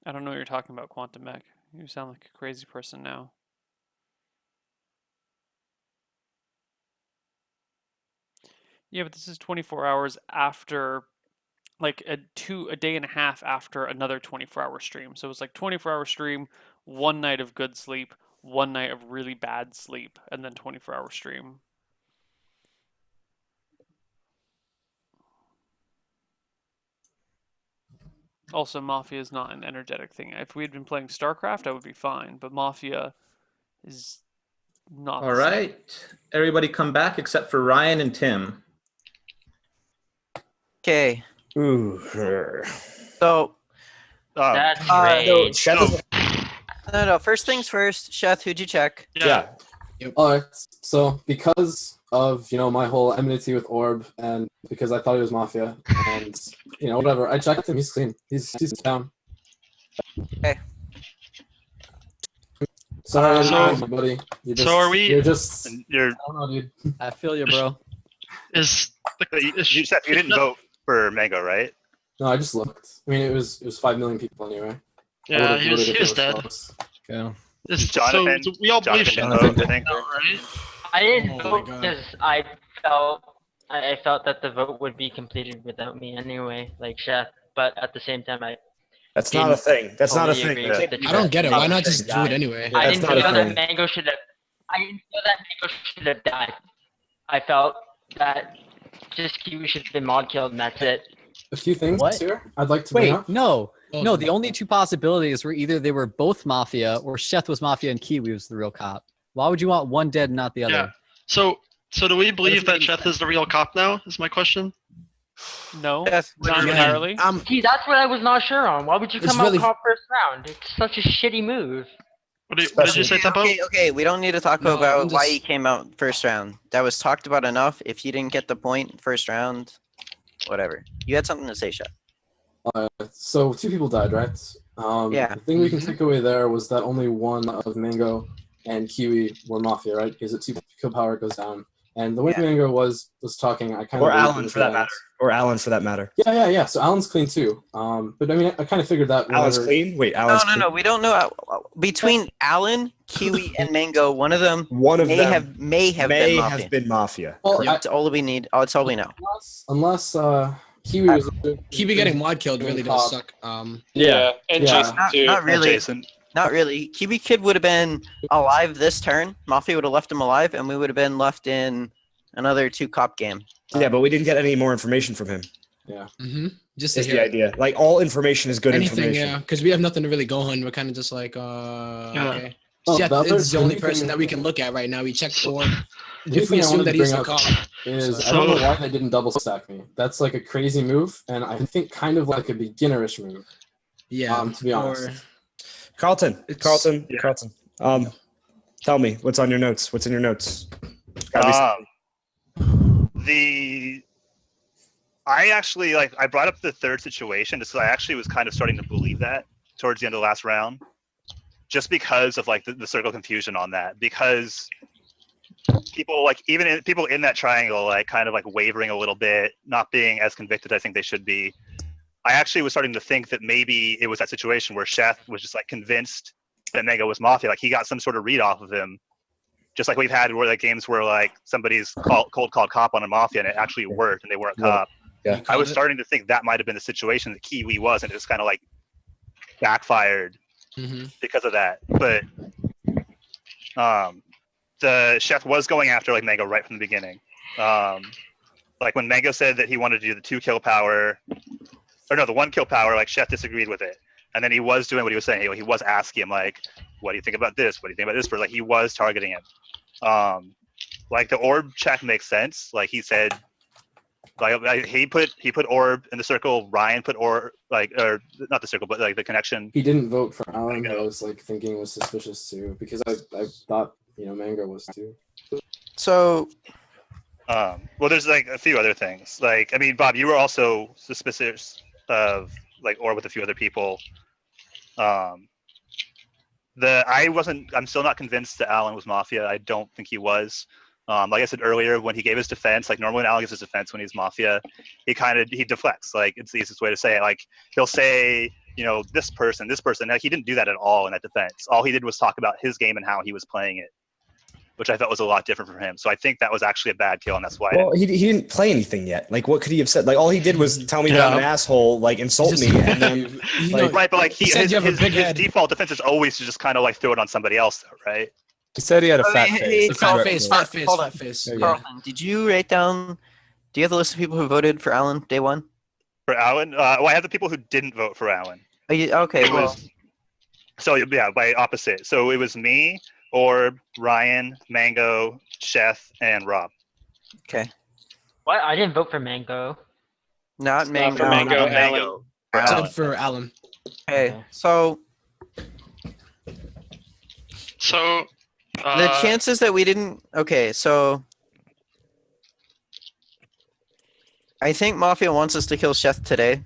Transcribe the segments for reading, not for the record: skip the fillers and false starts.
I don't know what you're talking about, Quantum Mech. You sound like a crazy person now. Yeah, but this is 24 hours after, like a day and a half after another 24-hour stream. So it's like 24-hour stream, one night of good sleep, one night of really bad sleep, and then 24-hour stream. Also, Mafia is not an energetic thing. If we had been playing StarCraft, I would be fine, but Mafia is not All the same. right. Everybody come back except for Ryan and Tim. Okay. Ooh. So, That's no, great. Sheth no. First things first. Sheth, who'd you check? yeah. All right. So because of my whole enmity with Orb, and because I thought he was Mafia, and whatever, I checked him. He's clean. He's down. Okay. Sorry, So- my buddy. so are we- You're just. You're, I don't know, dude. I feel you, bro. Is you said you didn't vote for Mango, right? No, I just looked. I mean, it was 5 million people anyway. I yeah, would've he was voted if it he was dead. close. Yeah. Jonathan- So we all believe shit, Jonathan voted, I think. right? I didn't Oh my vote God. because I felt that the vote would be completed without me anyway, like Chef. But at the same time, That's not a thing. That's not a totally thing. agree with the I don't get it. Why not Mango just should do die. it anyway? I That's didn't not a feel that thing. Mango should have. I didn't feel that Mango should have died. I felt that just Kiwi should have been mod killed and that's it. A few things What? here I'd like to bring Wait, up. no. Oh, No, the only two possibilities were either they were both Mafia or Sheth was Mafia and Kiwi was the real cop. Why would you want one dead and not the other? Yeah. So do we believe that doesn't make Sheth is the real cop now? Is my question. No, Sheth, not man, entirely. See, that's what I was not sure on. Why would you It's come out really- top first round? It's such a shitty move. What did you say, Tempo? Okay, we don't need to talk No, about I'm why just- he came out first round. That was talked about enough. If you didn't get the point first round, whatever. You had something to say, Sheth. So 2 people died, right? Yeah. The thing we can take away there was that only one of Mango and Kiwi were Mafia, right? Because the 2 kill power goes down. And the way Yeah. Mango was talking, I kind of Or Alan for that matter. Or Alan for that matter. Yeah. So Alan's clean too. But I mean, I kind of figured that. Alan's whenever- clean? Wait, Alan's clean? No. We don't know. Between Alan, Kiwi, and Mango, one of them One of may them have may been Mafia. have been Mafia. Well, That's all we need. Oh, that's all we know. unless Kiwi was. Kiwi getting mod killed really does suck. Yeah, and Yeah. Jason Not, too. not And really. Jason. Not really. Kiwi Kid would have been alive this turn. Mafia would have left him alive, and we would have been left in another 2-cop game. Yeah, but we didn't get any more information from him. Mm-hmm. Just to Is the hear idea. Like, all information is good anything, information. yeah. Because we have nothing to really go on. We're kind of just like, Yeah. okay. Oh, Sheth the other is the only thing- person that we can look at right now. We checked for. The If we thing I assume wanted that to he's bring the up cop. is I So- don't know why they didn't double stack me. That's like a crazy move, and I think kind of like a beginnerish move. Yeah. To be honest. Carlton. Yeah. Carlton. Tell me, what's on your notes? What's in your notes? Gotta be something. I actually I brought up the third situation just so I actually was kind of starting to believe that towards the end of the last round, just because of the circle confusion on that, because people people in that triangle kind of wavering a little bit, not being as convicted I think they should be. I actually was starting to think that maybe it was that situation where Sheth was just convinced that Mango was Mafia, he got some sort of read off of him. Just like we've had where games where somebody's cold called cop on a Mafia and it actually worked and they weren't cop. Yeah. I was starting to think that might have been the situation that Kiwi was, and it just kind of backfired Mm-hmm. because of that. But the Chef was going after Mango right from the beginning. When Mango said that he wanted to do the 2 kill power, or no, the 1 kill power, Chef disagreed with it. And then he was doing what he was saying. He was asking him what do you think about this? What do you think about this? He was targeting him. The orb check makes sense. He said, he put orb in the circle. Ryan put orb, or not the circle, but the connection. He didn't vote for Alan. I was thinking was suspicious too, because I thought Mango was too. So, Well, there's a few other things. Bob, you were also suspicious of orb with a few other people. I'm still not convinced that Alan was Mafia. I don't think he was. Like I said earlier, when he gave his defense, normally when Alan gives his defense when he's Mafia, he deflects. It's the easiest way to say it. He'll say, this person. Like, he didn't do that at all in that defense. All he did was talk about his game and how he was playing it, which I felt was a lot different from him. So I think that was actually a bad kill, and that's why. Well, he didn't play anything yet. Like, what could he have said? Like, all he did was tell me that I'm an asshole, like insult me, and then Right, but like He said you have a big his head. default defense is always to just kind of like throw it on somebody else, though, right? He said he had a fat Hey, face. Fat Carlton, face, fat face, hold fat on. face. Carlton, did you write down? Do you have the list of people who voted for Alan day one? For Alan, well, I have the people who didn't vote for Alan. Okay, It well, was so yeah, by opposite. So it was me, Orb, Ryan, Mango, Chef, and Rob. okay. What? I didn't vote for Mango. Not Mango. for Mango, Not Alan. Mango. For Except Alan. for Alan. Okay, so So the chances that we didn't. Okay, so I think Mafia wants us to kill Sheth today,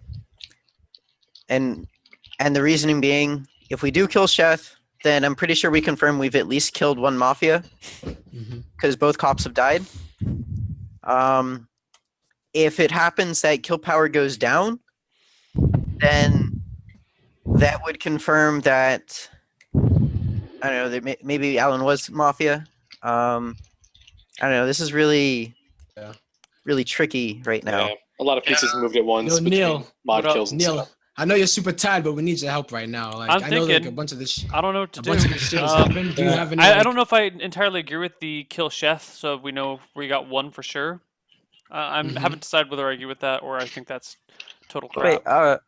and the reasoning being, if we do kill Sheth, then I'm pretty sure we confirm we've at least killed one Mafia, because both cops have died. If it happens that kill power goes down, then that would confirm that, I don't know, that maybe Alan was Mafia. I don't know. This is really, really tricky right now. Yeah, a lot of pieces moved at once. Yo, between Neil. mod What up? kills and Neil, stuff. I know you're super tired, but we need your help right now. Like, I'm I know like thinking. a bunch of this, I don't know what to a do. bunch of this shit has Um, happened. Do you have any? I like- don't know if I entirely agree with the kill chef, so we know we got one for sure. I haven't decided whether I agree with that or I think that's total crap. Wait,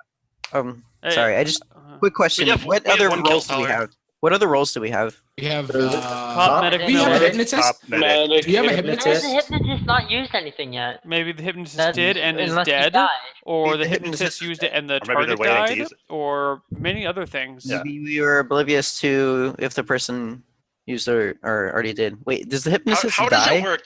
Hey, sorry. I just quick question. have- What we have other one kill roles do we power. have? What other roles do we have? We have. Cop, medic, we have a medic. hypnotist. Top medic. Medic, Do you have a Why hypnotist? has the hypnotist not used anything yet? Maybe the hypnotist That's- did and is unless he dead, died. or the The hypnotist hypnotist- used it and the Or maybe they're target waiting to died, use it. or many other things. Yeah. Maybe we were oblivious to if the person used or already did. Wait, does the hypnotist How does die? it work?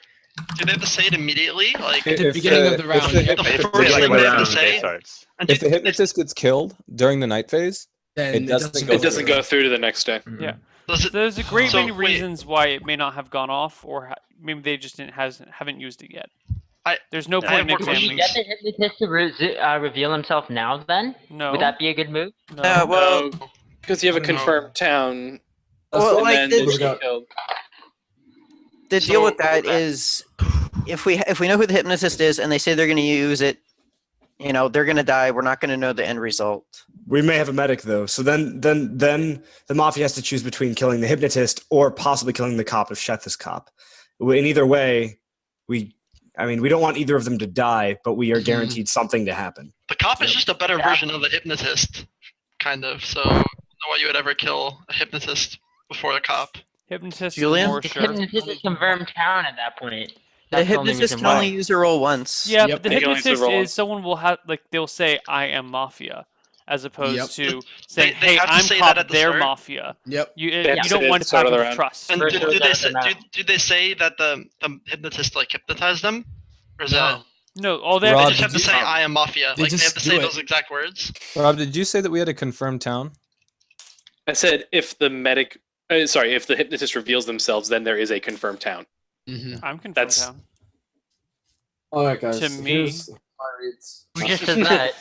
Do they have to say it immediately? Like, At the beginning of the round. If Yep. the, the It's first like thing when they the have to round say? starts. And if the hypnotist gets killed during the night phase, Then it doesn't go It doesn't go through to the next day. Yeah. does it, There's a great So, many wait. reasons why it may not have gone off, or maybe they just haven't used it yet. There's no I have point in more Would we examining. get the hypnotist to reveal himself now then? No. Would that be a good move? No. Well, Because you have a No. confirmed town, well, and like then the, they get killed. the deal with So- that is, if we know who the hypnotist is and they say they're going to use it, they're going to die. We're not going to know the end result. we may have a medic though. So then the mafia has to choose between killing the hypnotist or possibly killing the cop if Sheth is cop. In either way, we don't want either of them to die, but we are guaranteed something to happen. the cop is just a better Yeah. version of the hypnotist, kind of. So, I don't know why you would ever kill a hypnotist before a cop. Hypnotist, Julian? more The sure. hypnotist is confirmed town at that point. The That's only hypnotist reason can why. only use a roll once. Yeah, Yep. but the They can only hypnotist roll is someone will have they'll say I am mafia, as opposed Yep. to saying They hey have to I'm say cop, that at the they're start? mafia. Yep. You have you to don't say want at the start of the to round. trust. And First do goes they out say, the map. do they say that the hypnotist like hypnotized them, or is No. No, all they that Rob, they have just have to did say you- I am mafia? They Like they just have to do say it. those exact words. Rob, did you say that we had a confirmed town? I said if the medic, if the hypnotist reveals themselves, then there is a confirmed town. Mm-hmm. I'm confirmed That's- down. All right, guys. To me- Here's my reads. Who just said that?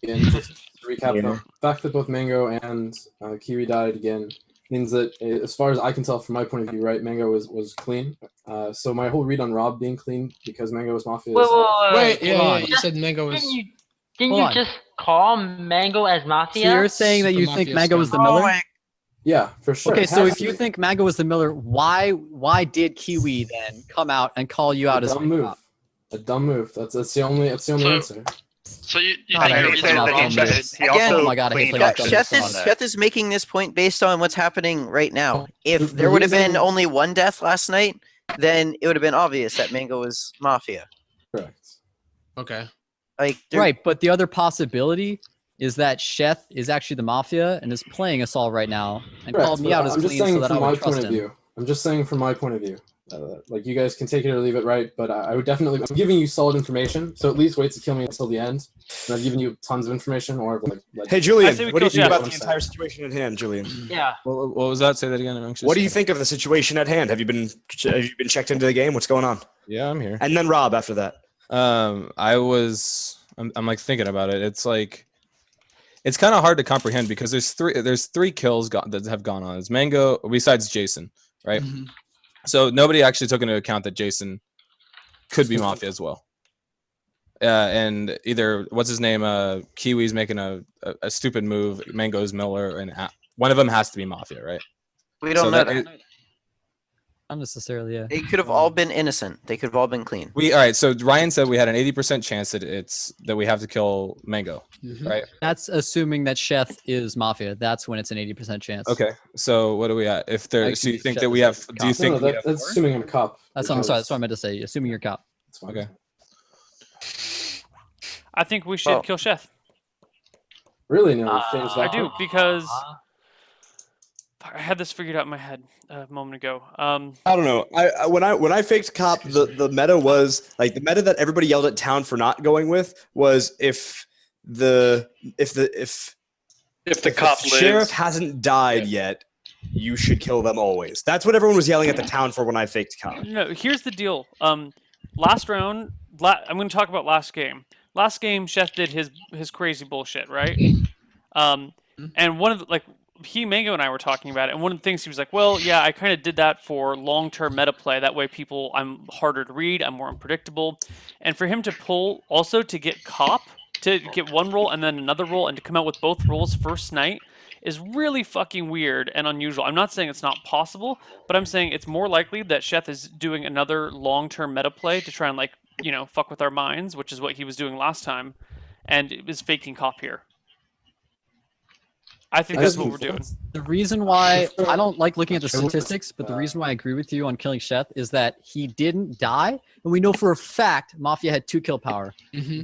Again, just to recap them. The fact that both Mango and Kiwi died again means that, as far as I can tell from my point of view, right, Mango was clean. So my whole read on Rob being clean because Mango was Mafia is... Wait, yeah, hold yeah, on. you said Mango was. Didn't Hold you on. just call Mango as Mafia? So you're saying that you Super think Mafia Mango was the Oh Miller? my Yeah, for sure. Okay, It so has if to you be. think Mango was the Miller, why did Kiwi then come out and call you out A as dumb move. A dumb move. That's the only So- answer. So you God, think I your hate reason that was dumb wrong? move. He Again- also Oh my God, I hate cleaned playing up dumb Sheth on is that. Sheth is making this point based on what's happening right now. If The there would have been reason- only one death last night, then it would have been obvious that Mango was Mafia. Correct. Okay. Like, there- Right, but the other possibility is that Sheth is actually the Mafia and is playing us all right now and Correct, called me but out as I'm just clean so saying that I from my would point trust of him. view. I'm just saying from my point of view. Like, you guys can take it or leave it, right? But I would definitely. I'm giving you solid information, so at least wait to kill me until the end. And I've given you tons of information, or like Hey, Julian, I say we what do you kill think Sheth. about the entire situation at hand, Julian? Yeah. What was that? Say that again. I'm anxious. What do you think of the situation at hand? Have you been checked into the game? What's going on? Yeah, I'm here. And then Rob after that. I'm like thinking about it. It's like it's kind of hard to comprehend because there's three kills that have gone on. It's Mango besides Jason, right? Mhm. So nobody actually took into account that Jason could be Mafia as well. And either what's his name, Kiwi's making a stupid move, Mango's Miller, and one of them has to be Mafia, right? We don't know that. Not necessarily, yeah. They could have all been innocent. They could have all been clean. All right. So Ryan said we had an 80% chance that we have to kill Mango, right? That's assuming that Sheth is Mafia. That's when it's an 80% chance. Okay. So what do we at? If there, so you think that we have? Do you think? That's assuming I'm cop. That's what I'm sorry. That's what I meant to say. Assuming you're cop. Okay. I think we should kill Sheth. Really? No, change that. I do because I had this figured out in my head a moment ago. I don't know. When I faked cop, the meta was like the meta that everybody yelled at town for not going with was if the cop sheriff lives. hasn't died yet, you should kill them always. That's what everyone was yelling at the town for when I faked cop. No, here's the deal. Last round, I'm going to talk about last game. Last game, Sheth did his crazy bullshit, right? And one of the, Mango and I were talking about it, and one of the things he was like, well, yeah, I kind of did that for long-term meta play. That way I'm harder to read, I'm more unpredictable. And for him to pull, also to get cop, to get one roll and then another roll, and to come out with both rolls first night, is really fucking weird and unusual. I'm not saying it's not possible, but I'm saying it's more likely that Sheth is doing another long-term meta play to try and, fuck with our minds, which is what he was doing last time, and it was faking cop here. I think that's what we're doing. The reason why I don't like looking at the statistics, but the reason why I agree with you on killing Sheth is that he didn't die, and we know for a fact Mafia had 2 kill power.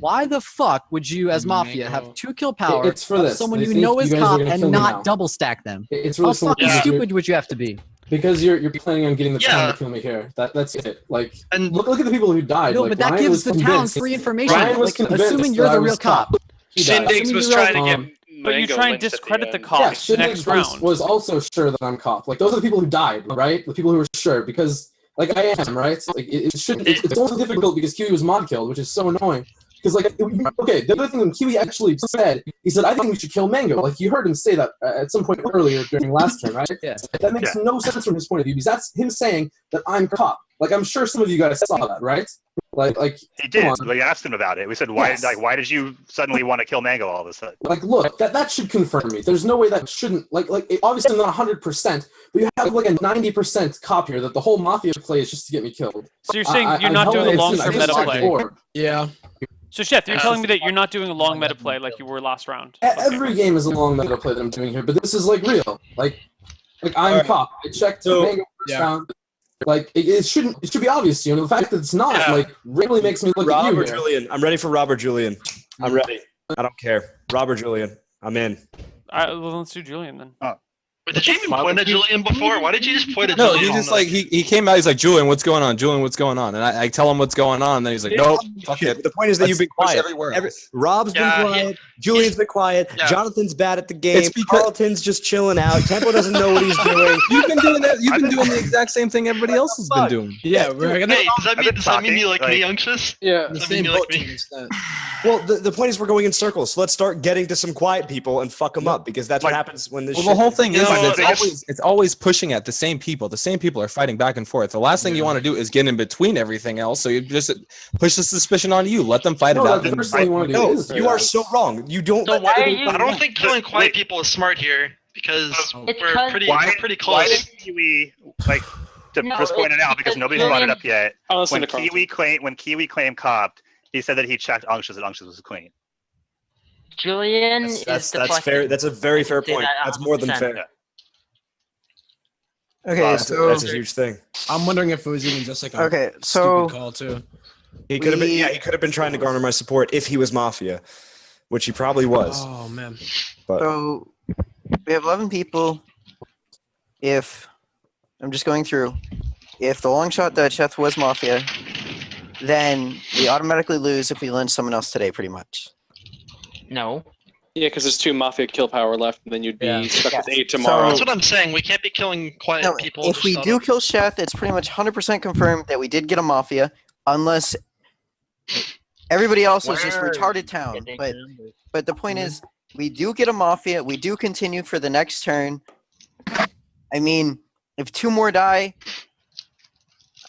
Why the fuck would you, as Mafia, have 2 kill power? It's for this. Someone They you think know is you guys are cop gonna and kill me not now. double stack them. It's How really simple. fucking stupid would you have to be? Because you're planning on getting the town to kill me here. That's it. And look at the people who died. No, but that Ryan gives was the town convinced- free information. Ryan was convinced Assuming you're that I the real was cop. He died. Shindiggs was trying to get. But you Mango try and lynched at the discredit the end. cop Yeah, next Shindiggs round. was also sure that I'm cop. Those are the people who died, right? The people who were sure because I am, right? It's also difficult because Kiwi was mod killed, which is so annoying. Because okay, the other thing that Kiwi actually said, he said, I think we should kill Mango. You heard him say that at some point earlier during last turn, right? Yeah. That makes no sense from his point of view because that's him saying that I'm cop. I'm sure some of you guys saw that, right? He did. We asked him about it. We said, why did you suddenly want to kill Mango all of a sudden? Look, that should confirm me. There's no way that shouldn't obviously not 100%, but you have a 90% cop here that the whole Mafia play is just to get me killed. So you're saying you're not doing a long-term meta play? Yeah. So Sheth, you're telling me that you're not doing a long meta play like you were last round? Every game is a long meta play that I'm doing here, but this is real. I'm cop. I checked Mango first round. It should be obvious to you. And the fact that it's not really makes me look at you Robert here. Julian. I'm ready for Robert Julian. I'm ready. I don't care. Robert Julian. I'm in. Well, let's do Julian then. Wait, did you even point at Julian before? Why did you just point at No, Julian? he just he came out. He's like, Julian, what's going on? Julian, what's going on? And I tell him what's going on, and then he's like, nope, fuck it. The point is that you've been quiet. Everywhere else. Rob's been quiet. Julian's been quiet. Yeah. Jonathan's bad at the game. Carlton's just chilling out. Tempo doesn't know what he's doing. You've been doing that. You've been doing the exact same thing everybody else has been doing. Yeah, we're gonna. Hey, does that mean you like me, Unctious? Yeah. The Does that same mean you boat like to me? an extent. Well, the point is we're going in circles. So let's start getting to some quiet people and fuck them up because that's what happens when this. Well, the whole thing is No, it's always pushing at the same people. The same people are fighting back and forth. The last thing you want to do is get in between everything else. So you just push the suspicion on you. Let them fight it out. The first thing you want to do is you are so wrong. You don't. So why are you? I don't think killing quiet people is smart here because It's we're 'cause- pretty Why close. did Kiwi to No, just point it it's out because because nobody's brought it Julian- up yet? I'll listen When to Carlton. Kiwi claimed copped, he said that he checked Unctious and Unctious was clean. Julian That's is fair. That's a very fair say point. that That's more than 100%. fair. Okay, That's so a huge thing. I'm wondering if it was even just a okay, so stupid call too. He could have been. Yeah, he could have been trying to garner my support if he was Mafia, which he probably was. Oh man. But So we have 11 people. If I'm just going through, if the long shot that Sheth was Mafia, then we automatically lose if we lynch someone else today, pretty much. No. Yeah, because there's 2 Mafia kill power left, and then you'd be Yeah. stuck with 8 So- tomorrow. That's what I'm saying. We can't be killing quiet No, people. if just we out do of- kill Sheth, it's pretty much 100% confirmed that we did get a Mafia, unless everybody else was just Where- retarded town. But the point is, We do get a Mafia. We do continue for the next turn. I mean, if 2 more die,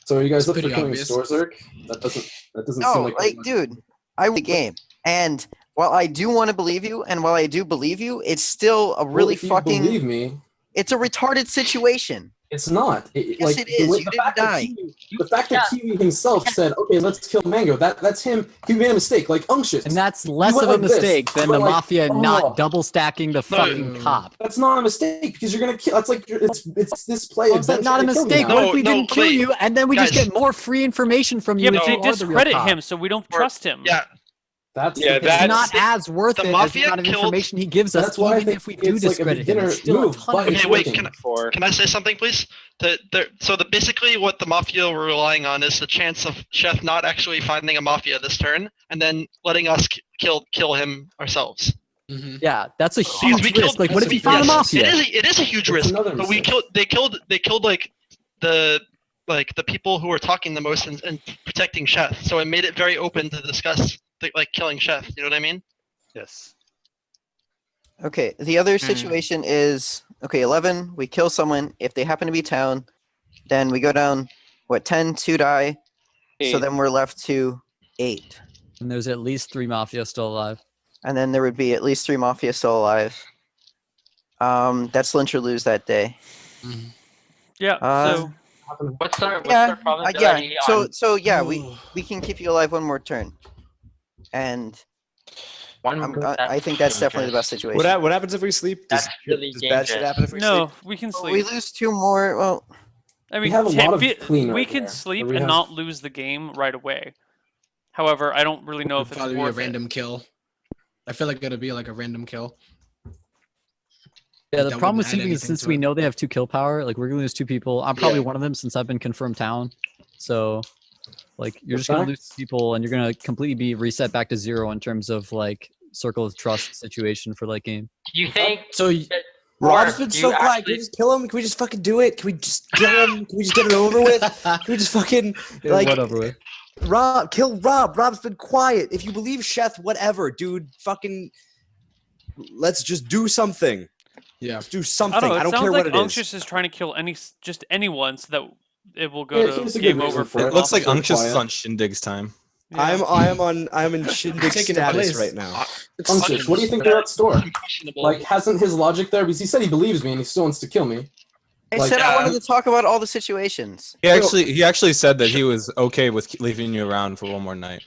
So are you guys It's up for pretty killing obvious. Storzerk? That doesn't seem no, like like, dude, I win the game. And while I do want to believe you, and while I do believe you, it's still a Well, really if you fucking. believe me, It's a retarded situation. it's not. Yes, Like, it is. You the didn't fact that die. The fact that Kiwi himself said, "Okay, let's kill Mango," that's him. He made a mistake, like Unctuous. And that's less went of a like this. mistake than You the went like, Mafia oh. not double stacking the fucking No. cop. That's not a mistake because you're gonna kill. That's like it's this play. Well, is that not a adventure to kill me mistake? now. What if we No, didn't kill wait. you and then we just Guys. get more free information from you? Yeah, if but you they are the real discredit cop? him, so we don't trust him. Yeah, That's Yeah, the that's- thing. It's not as worth The it as Mafia the amount of killed- information he gives us, That's why I even think if we do it's like a discredit him. beginner It's still move, a ton but of it's Okay, wait, working. can I say something, please? So basically what the Mafia were relying on is the chance of Chef not actually finding a Mafia this turn, and then letting us kill him ourselves. Mhm. Yeah, that's a Because huge we risk. killed- Like, what if he Yes, found a Yes, Mafia? It is a huge It's risk, another but we mistake. they killed like the people who were talking the most and protecting Chef. So it made it very open to discuss like killing Chef. You know what I mean? Yes. Okay, the other situation is okay, 11, we kill someone. If they happen to be town, then we go down, 10, 2 die. So 8. then we're left to 8. And there's at least 3 Mafia still alive. And then there would be at least 3 Mafia still alive. That's lynch or lose that day. Yeah. So What's our Yeah, probability So yeah, Ooh. we can keep you alive one more turn. And on I think that's definitely the best situation. What happens if we sleep? Does, That's really does bad shit dangerous. happen if we no, sleep? we can Well, sleep. we lose 2 more. Well, I mean, have a lot of clean we right can there. sleep We and have- not lose the game right away. However, I don't really know It'll if it's probably be a worth it. random kill. I feel like it'll be like a random kill. Yeah, the That problem with wouldn't add sleeping is anything since to we it. know they have 2 kill power, like we're gonna lose 2 people. I'm probably Yeah. one of them since I've been confirmed town. So, like, you're just gonna Fact. lose people, and you're gonna completely be reset back to 0 in terms of like circle of trust situation for late game. Do you think? So Rob's Or been do so you quiet. Can actually- we just kill him? Can we just fucking do it? Can we just kill him? Can we just get it over with? Can we just fucking like what over with? Rob? Kill Rob. Rob's been quiet. If you believe Sheth, whatever, dude. Fucking let's just do something. yeah, Let's do I something. don't know. I It don't sounds care like what it is. Unctuous is trying to kill just anyone so that it will go Yeah, to here's a good game reason over for for it. It looks like So Unctuous is quiet. on Shindig's time. Yeah. I'm in Shindig Taking the status place. right now. Unctuous, what do you think they're at store? Questionable. Like, hasn't his logic there? Because he said he believes me and he still wants to kill me. I Like, said I wanted to talk about all the situations. He actually said that he was okay with leaving you around for one more night.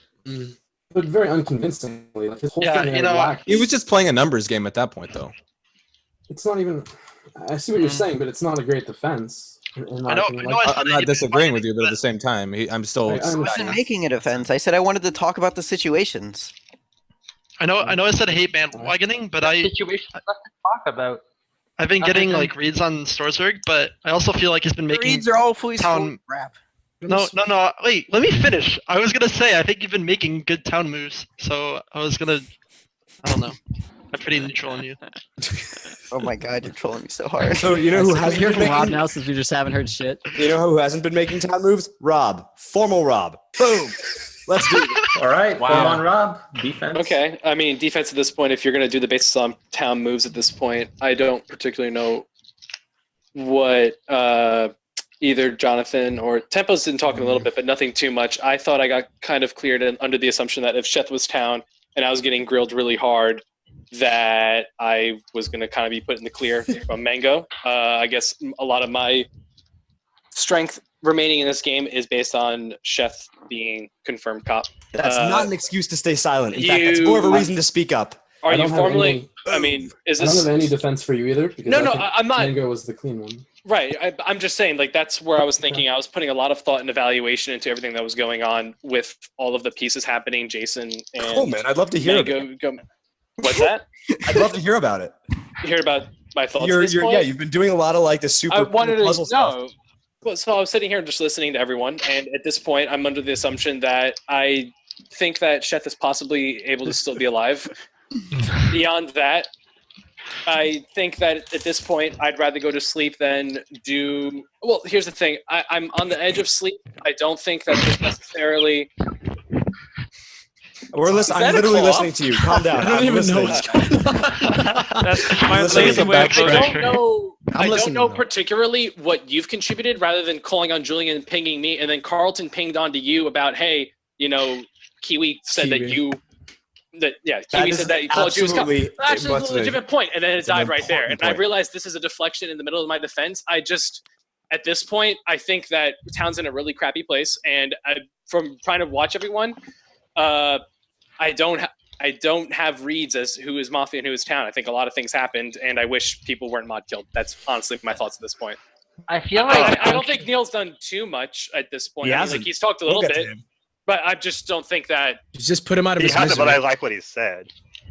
But very unconvincingly. Like his whole Yeah, thing you there know, lacked. He was just playing a numbers game at that point, though. It's not even. I see what you're saying, but it's not a great defense. In my I know- opinion. I know Like, I- I'm not disagreeing with you, but at the same time, I'm still. I I wasn't understand. making a defense. I said I wanted to talk about the situations. I know I said I hate bandwagoning, but Situation left to talk about. I've been Nothing getting to- like reads on Storsberg, but I also feel like he's been The making reads are all fully town- crap. No, wait, let me finish. I was gonna say I think you've been making good town moves, so I don't know. I'm pretty neutral on you. Oh my god, you're trolling me so hard. So you know who Can we hasn't hear been from Rob making, now since we just haven't heard shit? you know who hasn't been making town moves? Rob. Formal Rob. Boom. Let's do it. All right, Wow. full on Rob. Defense. Okay, I mean defense at this point. If you're going to do the basis on town moves at this point, I don't particularly know what either Jonathan or Tempo's been talking a little bit, but nothing too much. I thought I got kind of cleared under the assumption that if Sheth was town and I was getting grilled really hard, that I was going to kind of be put in the clear from Mango. I guess a lot of my strength remaining in this game is based on Sheth being confirmed cop. That's not an excuse to stay silent. In fact, that's more of a you- reason to speak up. Are I you don't have formally? any- I mean, is I don't this have any defense for you either. Because No, no, think I'm not- Mango was the clean one. right? I'm just saying, like that's where I was thinking. I was putting a lot of thought and evaluation into everything that was going on with all of the pieces happening. Jason and Cool, man. I'd love to hear about it. What's that? I'd love to hear about it. You hear about my thoughts? at this point? Yeah, you've been doing a lot of like the super I wanted puzzle to stuff. know. Well, so I was sitting here just listening to everyone, and at this point, I'm under the assumption that I think that Sheth is possibly able to still be alive. Beyond that, I think that at this point, I'd rather go to sleep than do. Well, here's the thing: I'm on the edge of sleep. I don't think that there's necessarily. We're listening. that I'm a literally claw? listening to you. Calm down. I don't I'm even know listening. what's going on. That's my Listen, lazy way of I don't voting. know. I'm I don't listening, know though. particularly what you've contributed, rather than calling on Julian and pinging me, and then Carlton pinged onto you about, hey, Kiwi said that Kiwi. you. Kiwi is said that he called you his cop. absolutely- That's a what's the- legitimate point, and then it it's an died right there. And important I point. realized this is a deflection in the middle of my defense. At this point, I think that Town's in a really crappy place, and from trying to watch everyone, I don't have reads as who is Mafia and who is Town. I think a lot of things happened, and I wish people weren't mod killed. That's honestly my thoughts at this point. I feel like I don't think Neil's done too much at this point. He I mean, hasn't. he's talked a We'll little get to bit, him. but I just don't think that. Just put him out of He his hasn't, but misery. I like what he said.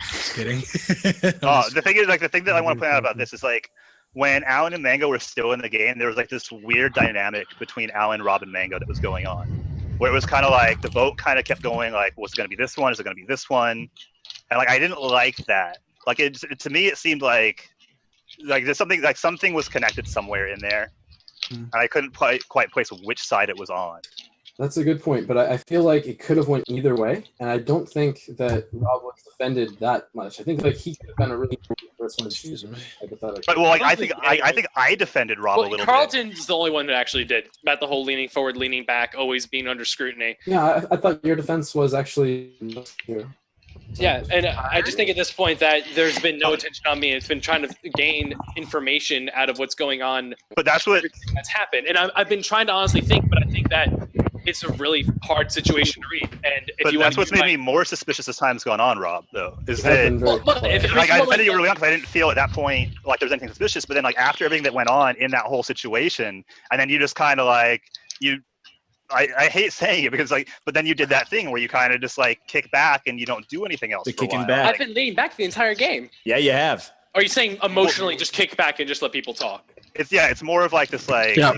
Just kidding. The thing is, the thing that I want to point out about this is when Alan and Mango were still in the game, there was this weird dynamic between Alan, Rob, and Mango that was going on, where it was kind of the vote kind of kept going what's it going to be this one? Is it going to be this one? And I didn't like that. To me, it seemed like there's something was connected somewhere in there, and I couldn't quite place which side it was on. That's a good point, but I feel like it could have went either way, and I don't think that Rob was defended that much. I think he could have been a really good person. Hypothetically. But I think I defended Rob a little bit. Carlton's the only one that actually did about the whole leaning forward, leaning back, always being under scrutiny. Yeah, I thought your defense was actually here. Yeah, and I just think at this point that there's been no attention on me. It's been trying to gain information out of what's going on. But that's that's happened, and I've been trying to honestly think, but I think that it's a really hard situation to read. And if But that's what's made me more suspicious as time's gone on, Rob. Though is that I defended you early on because I didn't feel at that point like there was anything suspicious. But then after everything that went on in that whole situation, and then you just kind of I hate saying it because but then you did that thing where you kind of just kick back and you don't do anything else. Kicking back. I've been leaning back the entire game. Yeah, you have. Are you saying emotionally just kick back and just let people talk? It's more of this Yeah.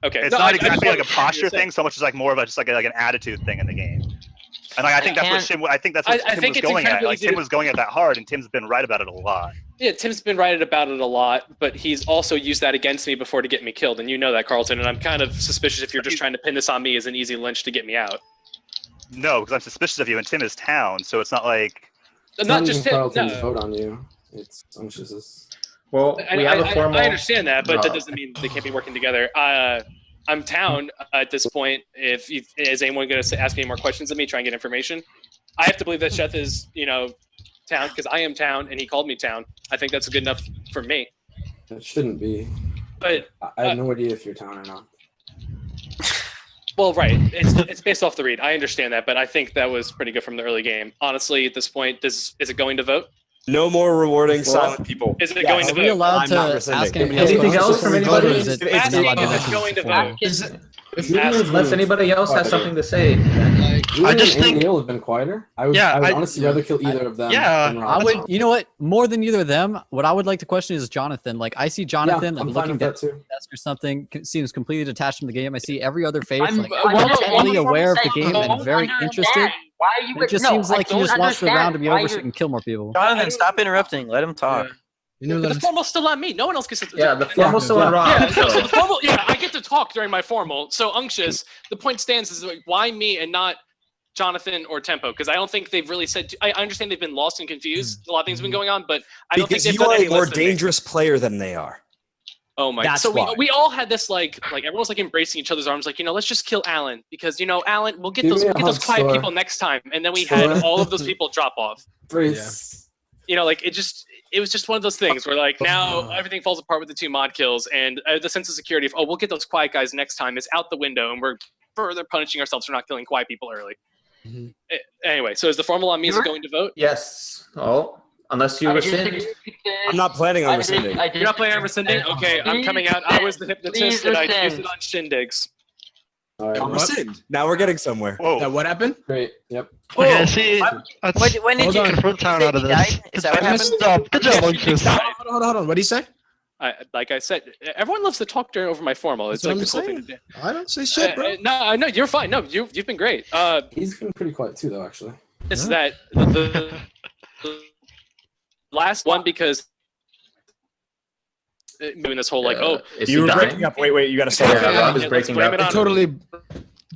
Okay. It's No, not I exactly just a posture thing so much as more of just an attitude thing in the game. And I think that's what Tim was going at. Tim was going at that hard, and Tim's been right about it a lot. Yeah, Tim's been right about it a lot, but he's also used that against me before to get me killed, and you know that, Carlton. And I'm kind of suspicious if you're just trying to pin this on me as an easy lynch to get me out. No, because I'm suspicious of you, and Tim is Town, so it's not like. Not just Tim. Carlton's No. vote on you. It's unctuous. Well, I understand that, but that doesn't mean they can't be working together. I'm Town at this point. Is anyone going to ask me any more questions of me, try and get information? I have to believe that Sheth is, Town, because I am Town, and he called me Town. I think that's good enough for me. It shouldn't be. But I have no idea if you're Town or not. Well, right. It's based off the read. I understand that, but I think that was pretty good from the early game. Honestly, at this point, is it going to vote? No more rewarding silent people. Is it going to Are vote? we allowed to ask anybody else? Anything else from anybody? Is it not allowed to Is vote it going to before? vote? Unless anybody else has something to say. I just think Neil have been quieter. I would honestly rather kill either of them. Than Rob. I would. You know what? More than either of them, what I would like to question is Jonathan. I see Jonathan I'm fine looking with down that too. the desk or something. Seems completely detached from the game. I see every other face I'm intently aware of the game and don't very understand. interested. Why are you? It just no, seems like I he just don't wants the round to be over understand so he can kill more people. Jonathan, stop interrupting. Let him talk. The formal's still on me. No one else gets to. Yeah, the formal's still on Rob. Yeah, so the formal. Yeah, I get to talk during my formal. So unctuous. The point stands is why me and not Jonathan or Tempo? Because I don't think they've really said. I understand they've been lost and confused. A lot of things have been going on, but I don't Because think they've you done are any a more less than me. dangerous player than they are. Oh my! That's so why. we all had this like everyone's embracing each other's arms, let's just kill Alan because Alan, we'll get Give those me a quiet hug, people next time, and then we had all of those people drop off. Brace. It was just one of those things where now everything falls apart with the 2 mod kills, and the sense of security of we'll get those quiet guys next time is out the window, and we're further punishing ourselves for not killing quiet people early. Anyway, so is the formal on me is going to vote? Yes. Oh, unless you rescind. I'm not planning on rescinding. You're not planning on rescinding? Okay, I'm coming out. I was the hypnotist, and I used it on shindigs. All right. Rescind. Now we're getting somewhere. Whoa. That what happened? Great. Yep. Okay, see, When did you confront Town out of he this. died? Is that what happened? Good job, Unctuous. Hold on. What did he say? Like I said, everyone loves to talk during over my formal. It's That's like what the cool I'm thing to saying. do. I don't say shit, bro. No, I know you're fine. No, you've been great. He's been pretty quiet too, though. Actually. Is that the last one because doing this whole Is You he were dying? breaking up. Wait. You got to start Yeah, over. Rob is let's breaking blame up. it on him. Totally.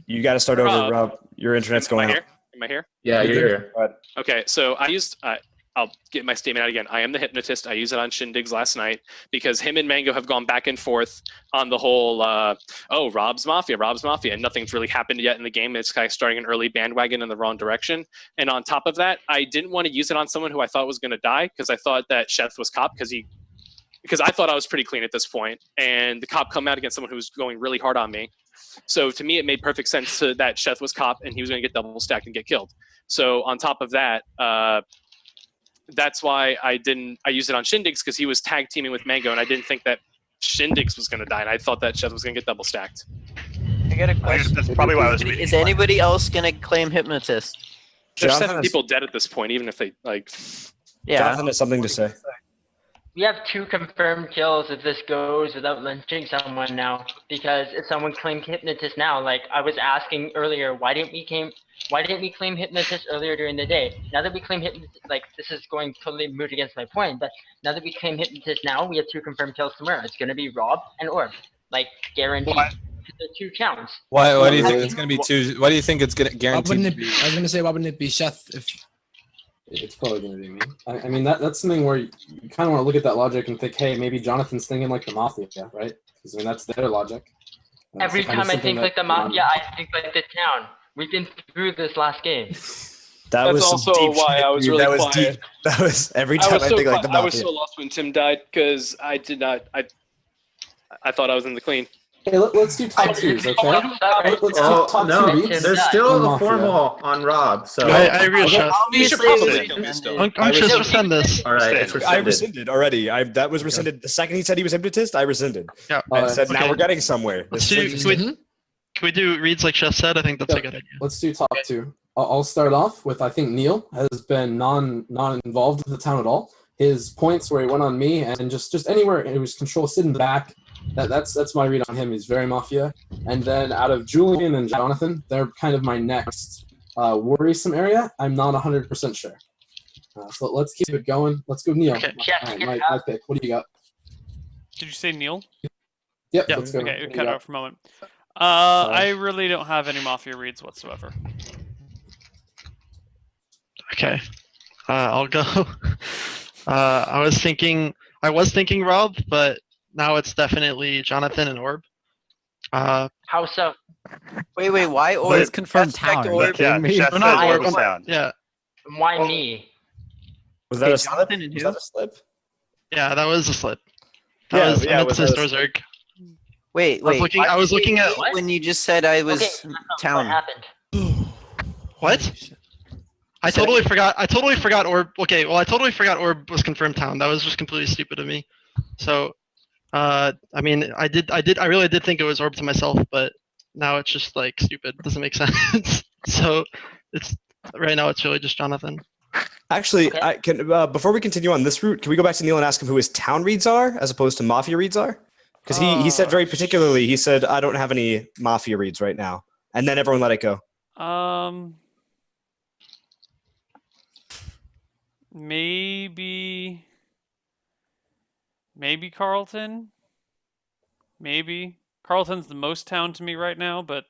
You got to start over, Rob. Rob. Your internet's Am I going here? out. Am I here? Yeah, you're here. Okay, so I used. I'll get my statement out again. I am the hypnotist. I used it on Shindigs last night because him and Mango have gone back and forth on the whole. Rob's Mafia, and nothing's really happened yet in the game. It's kind of starting an early bandwagon in the wrong direction. And on top of that, I didn't want to use it on someone who I thought was going to die because I thought that Sheth was cop because I thought I was pretty clean at this point, and the cop come out against someone who was going really hard on me. So to me, it made perfect sense that Sheth was cop and he was going to get double stacked and get killed. So on top of that, that's why I used it on Shindigs because he was tag teaming with Mango, and I didn't think that Shindigs was going to die, and I thought that Sheth was going to get double stacked. I got a question. That's probably why I was reading. Is anybody else gonna claim hypnotist? There's Jonathan 7 has- people dead at this point, even if they like. Yeah. Jonathan has something to say. We have 2 confirmed kills if this goes without lynching someone now. Because if someone claimed hypnotist now, like I was asking earlier, why didn't we claim hypnotist earlier during the day? Now that we claim hypnotist, like this is going totally moot against my point, but now that we claim hypnotist now, we have 2 confirmed kills tomorrow. It's gonna be Rob and Orb, like guaranteed. The 2 counts. Why do you think it's going to be 2? Why do you think it's going to guaranteed to be? I was gonna say, why wouldn't it be Sheth if? It's probably going to be me. I mean, that's something where you kind of want to look at that logic and think, hey, maybe Jonathan's thinking like the Mafia, right? Because I mean, that's their logic. Every kind of time I something think that- like the Mafia, I think like the town. We've been through this last game. That That's was some also deep why shit, I was dude. really That was quiet. deep. That was every time I think like the I was Mafia. so lost when Tim died because I did not. I thought I was in the clean. Hey, let's do top 2s, okay? Let's do top 2 reads. There's on still a Mafia. formal on Rob. So I agree with Sheth. You should probably kill me still. I'm just rescind this. all right, it's I rescinded. rescinded already. That was rescinded. The second he said he was hypnotist, I rescinded. Yeah. I said, now Okay. we're getting somewhere. Let's This do, is- can we do reads like Sheth said? I think that's a good idea. Let's do top 2. I'll start off with, I think Neil has been non-involved with the town at all. His points where he went on me and just anywhere it was control sitting back. That's my read on him. He's very Mafia. And then out of Julian and Jonathan, they're kind of my next worrisome area. I'm not 100% sure. So let's keep it going. Let's go Neil. Okay. All right, my pick. What do you got? Did you say Neil? Yep. Yeah. Let's go. Okay, What do you cut got? out for a moment. I really don't have any Mafia reads whatsoever. Okay. I'll go. I was thinking Rob, but now it's definitely Jonathan and Orb. How so? Wait, why Orb? Let's confirm Sheth checked town. Are you Orb. kidding me? Sheth No, not said Orb. Orb sound. Yeah. Why me? Was that Hey, a slip? Jonathan and Was who? that a slip? Yeah, that was a slip. Yeah, That was yeah, was that a Sister slip? Zerg. Wait. I was looking at when you just said I was Okay, what town. happened? what? I totally forgot Orb. Okay, well I totally forgot Orb was confirmed town. That was just completely stupid of me. So, I mean, I really did think it was Orb to myself, but now it's just like stupid. It doesn't make sense. So, it's right now it's really just Jonathan. Actually, Okay. I can before we continue on this route, can we go back to Neil and ask him who his town reads are as opposed to Mafia reads are? Because he said very particularly, he said, I don't have any Mafia reads right now. And then everyone let it go. Maybe Carlton. Maybe Carlton's the most town to me right now, but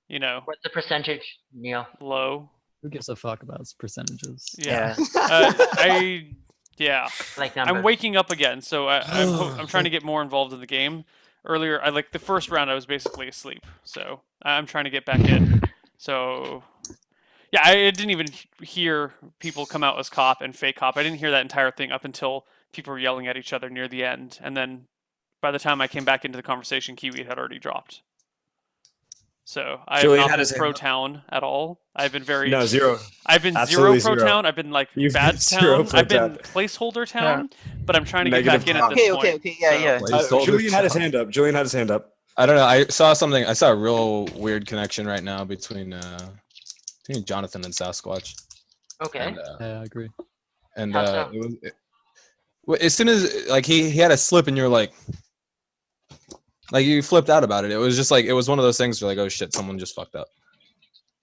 you know, What's the percentage, Neil? low. Who gives a fuck about percentages? Yeah. Yeah. Yeah. Like numbers. I'm waking up again, so I'm trying to get more involved in the game. Earlier, I like the first round, I was basically asleep, so I'm trying to get back in. So, yeah, I didn't even hear people come out as cop and fake cop. I didn't hear that entire thing up until people were yelling at each other near the end, and then by the time I came back into the conversation, Kiwi had already dropped. So I have Julian not had been his hand pro up. town at all. I've been very No, zero. I've been Absolutely zero pro zero. town. I've been like You've bad been zero town. pro I've been town. placeholder town, but I'm trying to get Negative back in town. at this Okay, point. yeah. Placeholder Julian had his town. hand up. Julian had his hand up. I don't know. I saw something. I saw a real weird connection right now between Jonathan and Sasquatch. Okay. And, Yeah, I agree. and How so? well, as soon as like he had a slip and you're like you flipped out about it. It was just like it was one of those things where like, oh shit, someone just fucked up.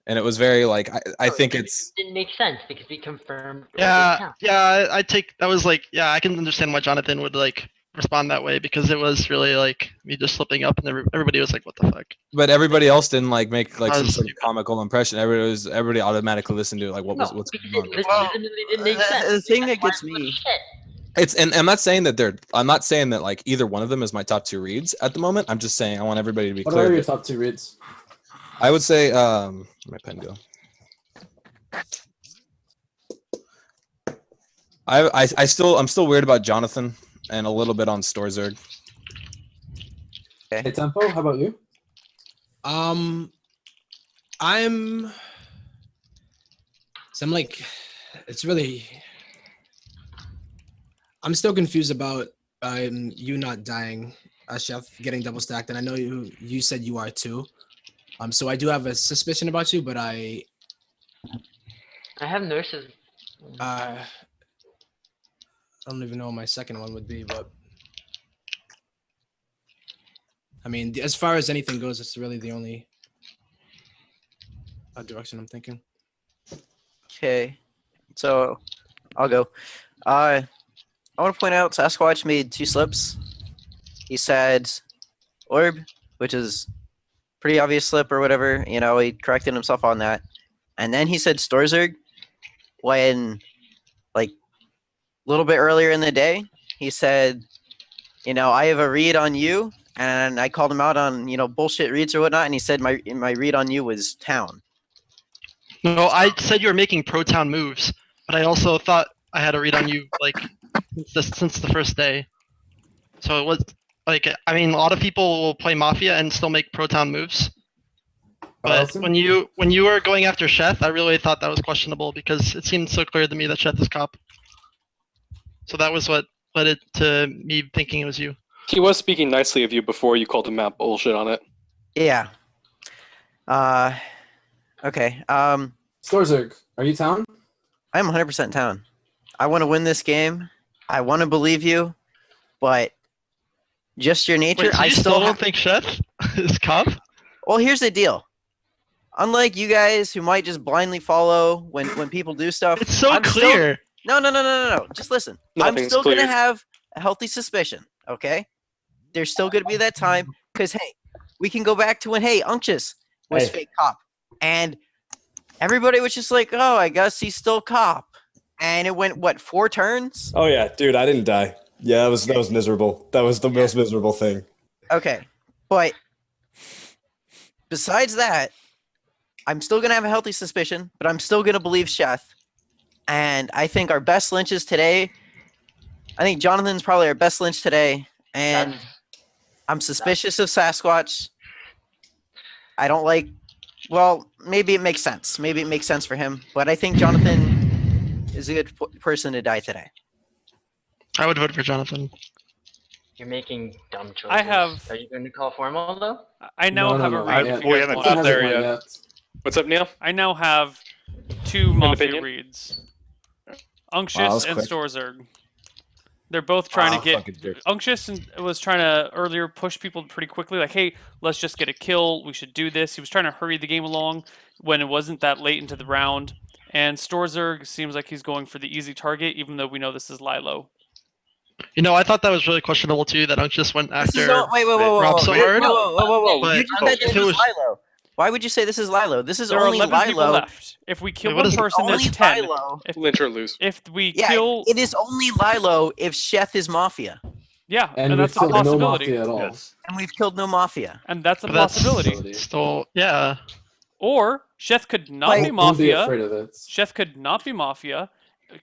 And it was very like I think it's Didn't make sense because we confirmed. Yeah, I take that was like, yeah, I can understand why Jonathan would like respond that way because it was really like me just slipping up, and everybody was like, "What the fuck?" But everybody else didn't like make like That some was sort of comical impression. Everybody automatically listened to like No, what's because going on. it legitimately didn't make sense. The thing that That's gets why I me. flipped shit. It's and I'm not saying that I'm not saying that like either one of them is my top 2 reads at the moment. I'm just saying I want everybody to be What clear. are your that top 2 reads? I would say where'd my pen go. I'm still weird about Jonathan and a little bit on Storzerg. Hey, Tempo, how about you? I'm like, it's really. I'm still confused about you not dying, Chef, getting double stacked, and I know you said you are too. So I do have a suspicion about you, but I have nurses. I don't even know what my second one would be, but I mean, as far as anything goes, it's really the only direction I'm thinking. Okay, so I'll go. I want to point out Sasquatch made 2 slips. He said orb, which is pretty obvious slip or whatever. You know, he corrected himself on that. And then he said Storzerg when, like, a little bit earlier in the day, he said, you know, I have a read on you. And I called him out on, you know, bullshit reads or whatnot. And he said my read on you was town. No, I said you were making pro town moves, but I also thought I had a read on you like since the first day. So it was like, I mean, a lot of people will play Mafia and still make pro town moves. But when you were going after Sheth, I really thought that was questionable because it seemed so clear to me that Sheth is cop. So that was what led it to me thinking it was you. He was speaking nicely of you before you called him out bullshit on it. Yeah. Okay. Storzerg, are you town? I'm 100% town. I want to win this game. I want to believe you, but just your nature. Wait, so I you still don't think Sheth is cop? Well, here's the deal. Unlike you guys who might just blindly follow when people do stuff, It's so I'm clear. No. Just listen. I'm Nothing's still clear. gonna have a healthy suspicion. Okay. There's still gonna be that time because hey, we can go back to when Unctious was fake cop, and everybody was just like, oh, I guess he's still cop, and it went what 4 turns. Oh yeah, dude, I didn't die. Yeah, that was miserable. That was the most miserable thing. Okay, but besides that, I'm still gonna have a healthy suspicion, but I'm still gonna believe Sheth. And I think our best lynches today. I think Jonathan's probably our best lynch today, and I'm suspicious of Sasquatch. I don't like. Well, maybe it makes sense. Maybe it makes sense for him, but I think Jonathan is a good person to die today. I would vote for Jonathan. You're making dumb choices. I have. Are you going to call formal though? I now have a read. if you guys want. Not there yet. What's up, Neil? I now have 2 Mafia opinion? reads. Wow, that Unctious was and quick. Storzerg. They're both trying to fucking get. dick. Unctious was trying to earlier push people pretty quickly, like, hey, let's just get a kill. We should do this. He was trying to hurry the game along when it wasn't that late into the round. And Storzerg seems like he's going for the easy target, even though we know this is Lilo. You know, I thought that was really questionable too. That Unctious went after Whoa, Rob so hard. Whoa. You just said this if it is was Lilo. Why would you say this is Lilo? This is There are only 11 people Lilo. left. If we kill Wait, what one is- person, Only there's 10. Lilo. Lynch or lose. If we Yeah, kill, it is only Lilo if Sheth is Mafia, yeah, And and we've that's a killed no possibility. Mafia at all. Yes. and we've killed no Mafia. And that's a But that's- possibility. Still, yeah. Or Sheth could not Like- be Don't be Mafia. afraid of it. Chef could not be Mafia.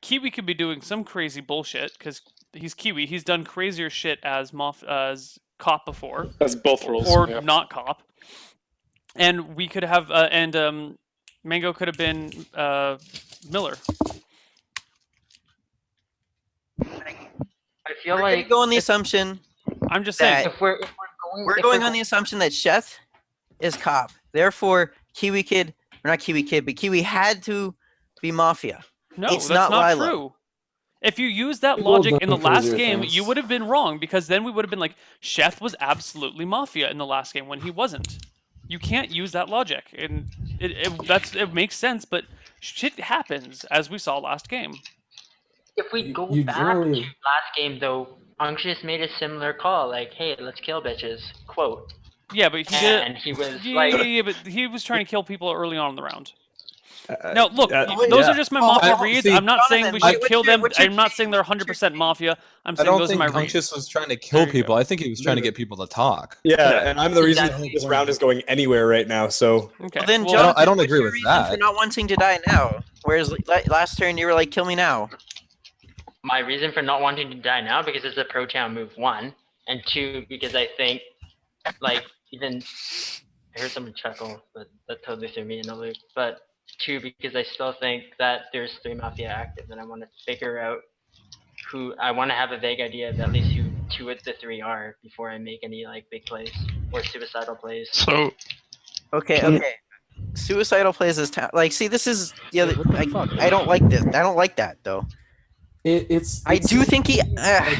Kiwi could be doing some crazy bullshit because he's Kiwi. He's done crazier shit as as cop before, That's both rules. or yeah. not cop. And we could have, Mango could have been Miller. I feel We're gonna like go on the assumption. I'm just that- saying. if we're We're going on the assumption that Sheth is cop. Therefore, Kiwi Kid, or not Kiwi Kid, but Kiwi had to be Mafia. No, it's that's not not Lilo. true. If you use that People have logic in the done last crazier game, things. you would have been wrong because then we would have been like, Chef was absolutely Mafia in the last game when he wasn't. You can't use that logic, and it makes sense, but shit happens as we saw last game. If we You- go you back generally- to last game though, Unctuous made a similar call, like, "Hey, let's kill bitches." Quote. Yeah, but he did. And he was Yeah, like, yeah, but he was trying to kill people early on in the round. Now, look, wait, those yeah. are just my Mafia Oh, reads. see, I'm not saying we Jonathan, should what's kill your- them. what's your I'm not take? saying they're What's your 100% Mafia. I'm I saying don't those are think my reads. Unctuous was trying to There kill you go. people. I think he was trying to get people to talk. Yeah, and I'm the reason Exactly. this round is going anywhere right now. So Okay. Well, then, well, Jonathan, I don't what's agree your with reason for that. not wanting to die now? Whereas last turn you were like, "Kill me now." my reason for not wanting to die now because it's a pro town move, 1, and 2 because I think, like, even I heard someone chuckle, but that totally threw me in a loop. But 2 because I still think that there's 3 Mafia active, and I want to figure out who. I want to have a vague idea of at least who 2 of the 3 are before I make any like big plays or suicidal plays. So Okay, Can- okay. Suicidal plays this town. Like, see, this is the other. What the fuck? I don't like this. I don't like that though. It's. I do think he. Like,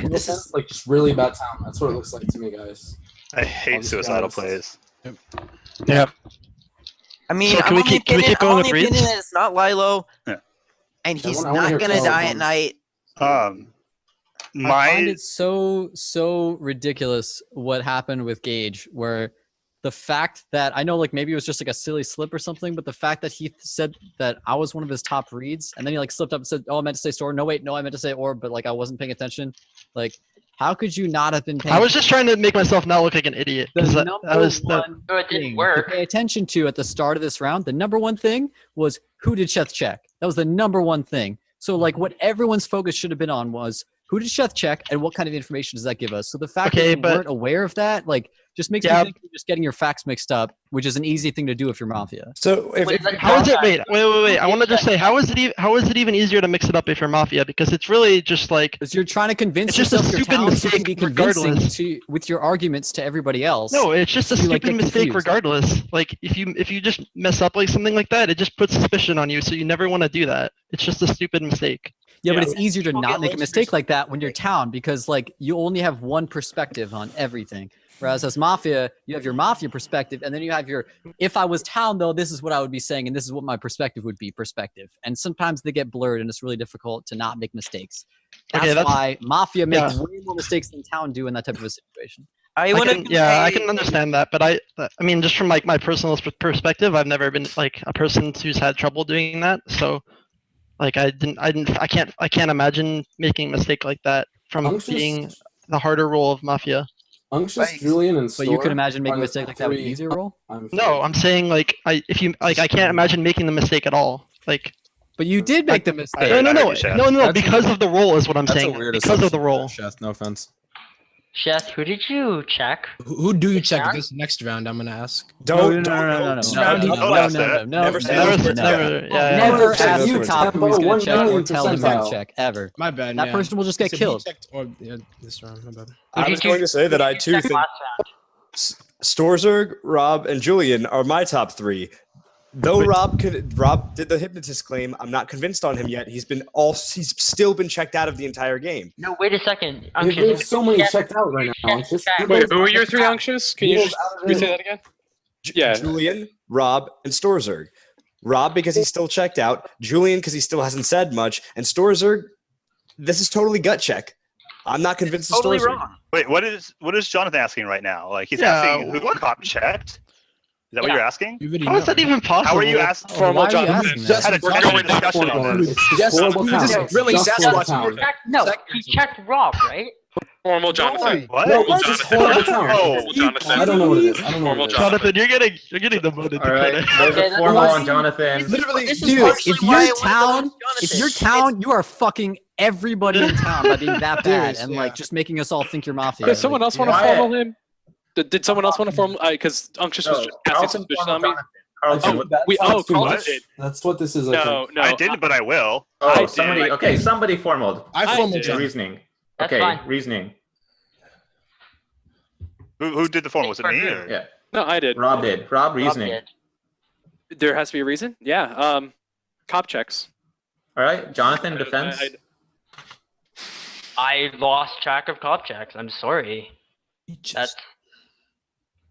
no This offense, is. like just really bad town. That's what it looks like to me, guys. I I'll hate just be suicidal honest. plays. yeah, I mean, So can I'm we on the keep- can we opinion, keep going I'm on with the opinion reads? that it's not Lilo, Yeah. and he's I wanna hear not gonna Carl's die at ones. night. Um, I find my it so ridiculous what happened with Gage, where the fact that I know, like, maybe it was just like a silly slip or something, but the fact that he said that I was one of his top reads, and then he like slipped up and said, "Oh, I meant to say store." No, wait, no, I meant to say orb, but like I wasn't paying attention. Like, how could you not have been paying? I was just trying to make myself not look like an idiot The because number I was that. one So it didn't thing work. to pay attention to at the start of this round. The number one thing was who did Sheth check. That was the number one thing. So like what everyone's focus should have been on was who did Sheth check and what kind of information does that give us. So the fact Okay, that you but- weren't aware of that, like, just makes me Yeah. think you're just getting your facts mixed up, which is an easy thing to do if you're Mafia. so if, Wait, How is it? Jonathan, Wait. I want to just say, how is it even easier to mix it up if you're Mafia? Because it's really just like Because you're trying to convince It's just a yourself you're stupid talented, so you can be mistake convincing regardless. with your arguments to everybody else. no, it's just a You, like, stupid get mistake confused. regardless. Like if you just mess up like something like that, it just puts suspicion on you, so you never want to do that. It's just a stupid mistake. Yeah, but Yeah. it's easier to People not get make a lost mistake yourself. like that when you're town because like you only have one perspective on everything. Whereas as Mafia, you have your Mafia perspective, and then you have your if I was town though, this is what I would be saying, and this is what my perspective would be perspective. And sometimes they get blurred and it's really difficult to not make mistakes. That's, Okay, that's- why Mafia makes yeah. way more mistakes than town do in that type of a situation. I I want can, yeah, I can understand that, but I mean, just from like my personal perspective, I've never been like a person who's had trouble doing that. So, like, I can't imagine making a mistake like that from Unctuous- being the harder role of Mafia. Unctuous, Like- Julian, and But Store. you could imagine making are a the mistake like that with three easier roll. No, I'm saying like I can't imagine making the mistake at all. Like But you did make the I mistake. heard no, you, Chef. no, because of the role is what I'm That's saying. a weird Because of the assumption, role. Chef. No offense. Sheth, who did you check? Who do you check Yeah. this next round? I'm gonna ask. don't no, Don't no, Never say Never, no. never, yeah, Never Say ask no your to top Tempo, who he's gonna 1 check or million tell him to percentile. check ever. My bad. That yeah. person will just get So he killed. checked or this round. My bad. I was going to say that I too Check think last round. Storzerg, Rob, and Julian are my top three. Though Rob did the hypnotist claim, I'm not convinced on him yet. He's still been checked out of the entire game. No, wait a second. There's so many Sheth, checked out right now. Unctuous. Sheth, Wait, who are your three unctuous? Can you Neil's just out of re-say it. that again? Yeah. Julian, Rob, and Storzerg. Rob because he's still checked out. Julian because he still hasn't said much. And Storzerg, this is totally gut check. I'm not convinced of Totally Storzerg. wrong. wait, what is Jonathan asking right now? Like he's Yeah, asking who what? cop checked? Is that what Yeah. you're asking? You already How is know. that even possible? How are you asking? Oh, why are you Jonathan. asking that? Just Had a for 10-hour discussion on this. It's just Yes, horrible this is town. really Just Sasquatch. horrible town. No, he checked Rob, right? Formal Jonathan. What? No, it's just horrible town. Oh, Jonathan. I don't know what it is. I don't know Formal what it is. Jonathan, you're getting demoted. All right, there's Okay, a that's formal fine. on Jonathan. Literally, this is Dude, partially if why I you're wanted to town, lose if Jonathan. you're town, you are fucking everybody in town by being that bad Serious, and yeah. like just making us all think you're Mafia. Does someone else want to Quiet. formal him? Did someone else want to formal? Because Unctuous was No, just casting Carlton suspicion on me. formal Jonathan. Carlton, That we- sounds too Carlton much. did. That's what this is. I No, think. no. I didn't, but I will. oh, I did. somebody. Okay, somebody formal. I formal did. Jonathan. Reasoning. That's Okay, fine. reasoning. Who did the form? Was it me? Or? Yeah, No, I did. Rob did. Rob reasoning. Rob did. There has to be a reason. Yeah. Cop checks. All right, Jonathan defense. I lost track of cop checks. I'm sorry. That's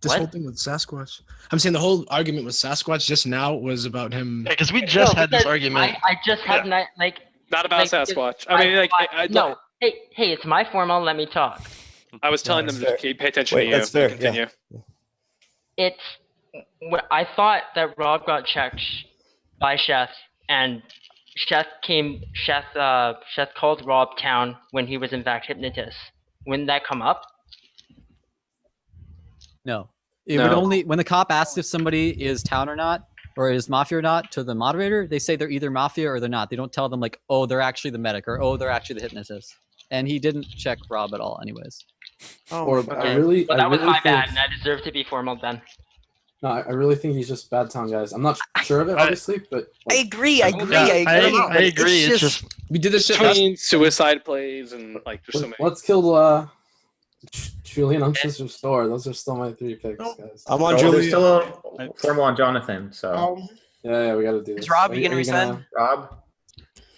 This What? whole thing with Sasquatch. I'm saying the whole argument with Sasquatch just now was about him. Because we just No, had this because argument. I just have not like Not about Like, Sasquatch. I mean, like, no. Hey, it's my formal. Let me talk. I was telling Yeah, them that's to pay attention Wait, to you. that's fair, Continue. I thought that Rob got checked by Chef, and Chef called Rob town when he was in fact hypnotist. Wouldn't that come up? No. It would No. only when the cop asks if somebody is town or not, or is mafia or not, to the moderator, they say they're either mafia or they're not. They don't tell them like, oh, they're actually the medic, or oh, they're actually the hypnotist. And he didn't check Rob at all, anyways. Or Okay. I really, Well, that I was really my think, bad, and I deserve to be formal then. no, I really think he's just bad town, guys. I'm not sure of it, obviously, but I like, agree. I agree. Yeah, I agree. I but agree. It's just We did this shit last. Between suicide plays and like, there's so many. let's kill Julian, Unctus, or Store. Those are still my 3 picks, guys. I'm on Oh, there's Julie. still a formal on Jonathan. So Yeah, we got to do this. Is Rob Are you gonna are resign? Rob,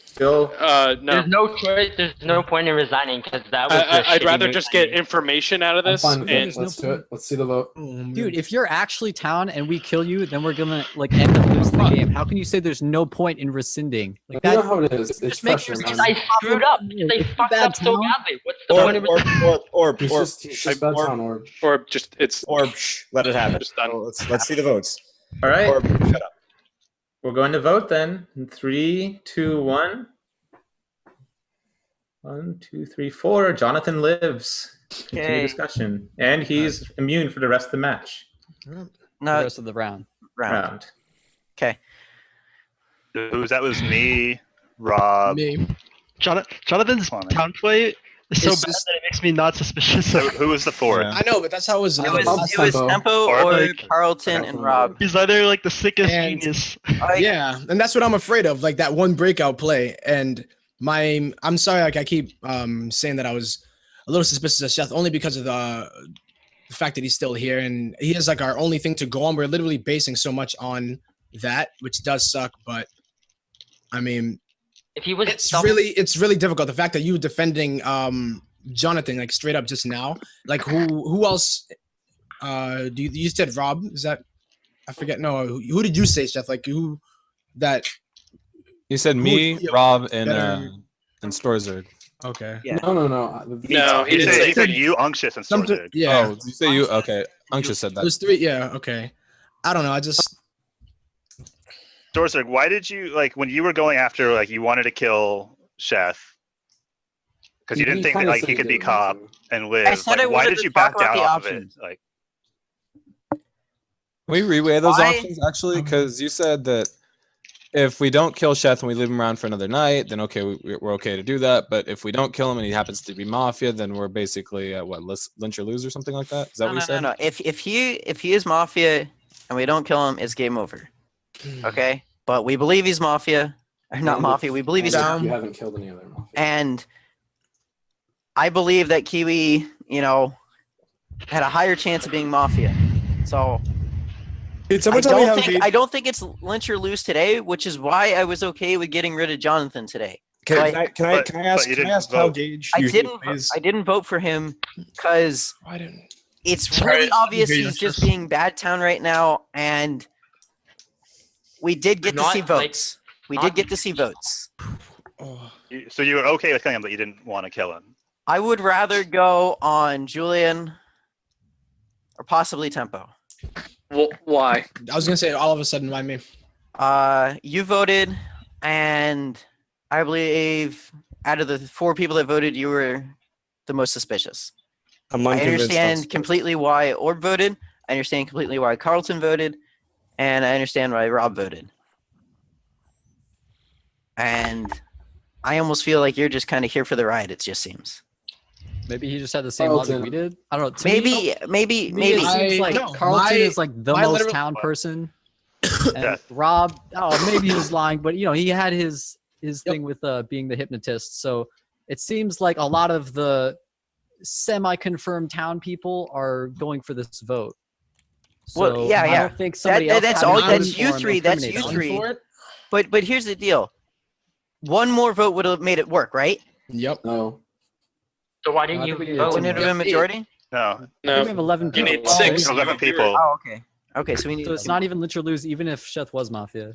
still. No. There's no choice. There's no point in resigning because that was. I'd shitty rather move just by get me. information out of I'm this. fine with And it. Let's do it. Let's see the vote. Dude, if you're actually town and we kill you, then we're gonna like end up losing the game. How can you say there's no point in rescinding? Like You know that how it is. It's just makes pressure, you man. I screwed up. They fucked bad up so town. badly. What's the point of resigning? He's just bad town, or or just it's Let it happen. just done. Let's see the votes. All right. Orb, shut up. We're going to vote then. In 3, 2, 1. 1, 2, 3, 4. Jonathan lives. Continue Okay. discussion. And he's immune for the rest of the match. the No rest of the round. round. That was me, Rob. Me. Jonathan's Come on, man. town play is so It's bad just- that it makes me not suspicious. Who was the fourth? Yeah. I know, but that's how it was. It was Tempo. Tempo Or, or like, Carlton and Rob. He's either like the sickest And- genius. Yeah, and that's what I'm afraid of, like that one breakout play. And I'm sorry, like I keep saying that I was a little suspicious of Seth only because of the fact that he's still here and he is like our only thing to go on. We're literally basing so much on that, which does suck. But I mean, If he was it's really difficult. The fact that you defending Jonathan like straight up just now, like who else? You said Rob? Is that? I forget. No, who did you say, Seth? Like who that? You said me, yeah, Rob, and better- Storzerd. Okay. Yeah. no. No, He didn't said say you, Unctious, and Something. Sorted. Yeah. Oh, did you say you? Okay, Unctious said that. There's 3. Yeah. Okay. I don't know. I just. Dorsey, why did you like when you were going after like you wanted to kill Chef because you didn't think that like he could be cop and live? I said Like, I why wanted did to you talk back about down the off of it? options. Like, Can we reweigh those Why- options actually? Because you said that if we don't kill Sheth and we leave him around for another night, then okay, we're okay to do that. But if we don't kill him and he happens to be Mafia, then we're basically lynch or lose or something like that. Is that what you said? No. If he is Mafia and we don't kill him, it's game over. Okay, but we believe he's Mafia, or not Mafia. We believe he's down. town. You haven't killed any other mafia. And I believe that Kiwi, had a higher chance of being Mafia. So Did someone tell me how I don't think it's lynch or lose today, which is why I was okay with getting rid of Jonathan today. Can But- I ask you didn't how vote. Gage I usually didn't. plays? I didn't vote for him because I didn't. it's Sorry, really obvious you're he's just just- being bad town right now, and we did get to Not see like- votes. We not- did get to see votes. Oh. So you were okay with killing him, but you didn't want to kill him. I would rather go on Julian or possibly Tempo. Well, why? I was gonna say all of a sudden, why me? You voted, and I believe out of the 4 people that voted, you were the most suspicious. I'm I unconvinced on understand Spurs. completely why Orb voted. I understand completely why Carlton voted, and I understand why Rob voted. And I almost feel like you're just kind of here for the ride. It just seems. Maybe he just had the same logic Carlton. we did. I don't know. To me, Maybe. to me, it seems I- like no, Carlton my- is like the my most literal- town person, and Yeah. Rob. Oh, maybe he was lying, but he had his Yep. thing with being the hypnotist. So it seems like a lot of the semi-confirmed town people are going for this vote. Well, So yeah, I yeah. don't think somebody That's else all. had That's voted you for him three. That's you incriminated three. him. For it? But here's the deal. One more vote would have made it work, right? Yep. No. So why I didn't think we you needed vote? Wouldn't it have been majority? No, I think No. we have 11 You people. need 6. 11 people. Oh, okay. Okay, so we need. So it's not even lynch or lose, even if Sheth was Mafia.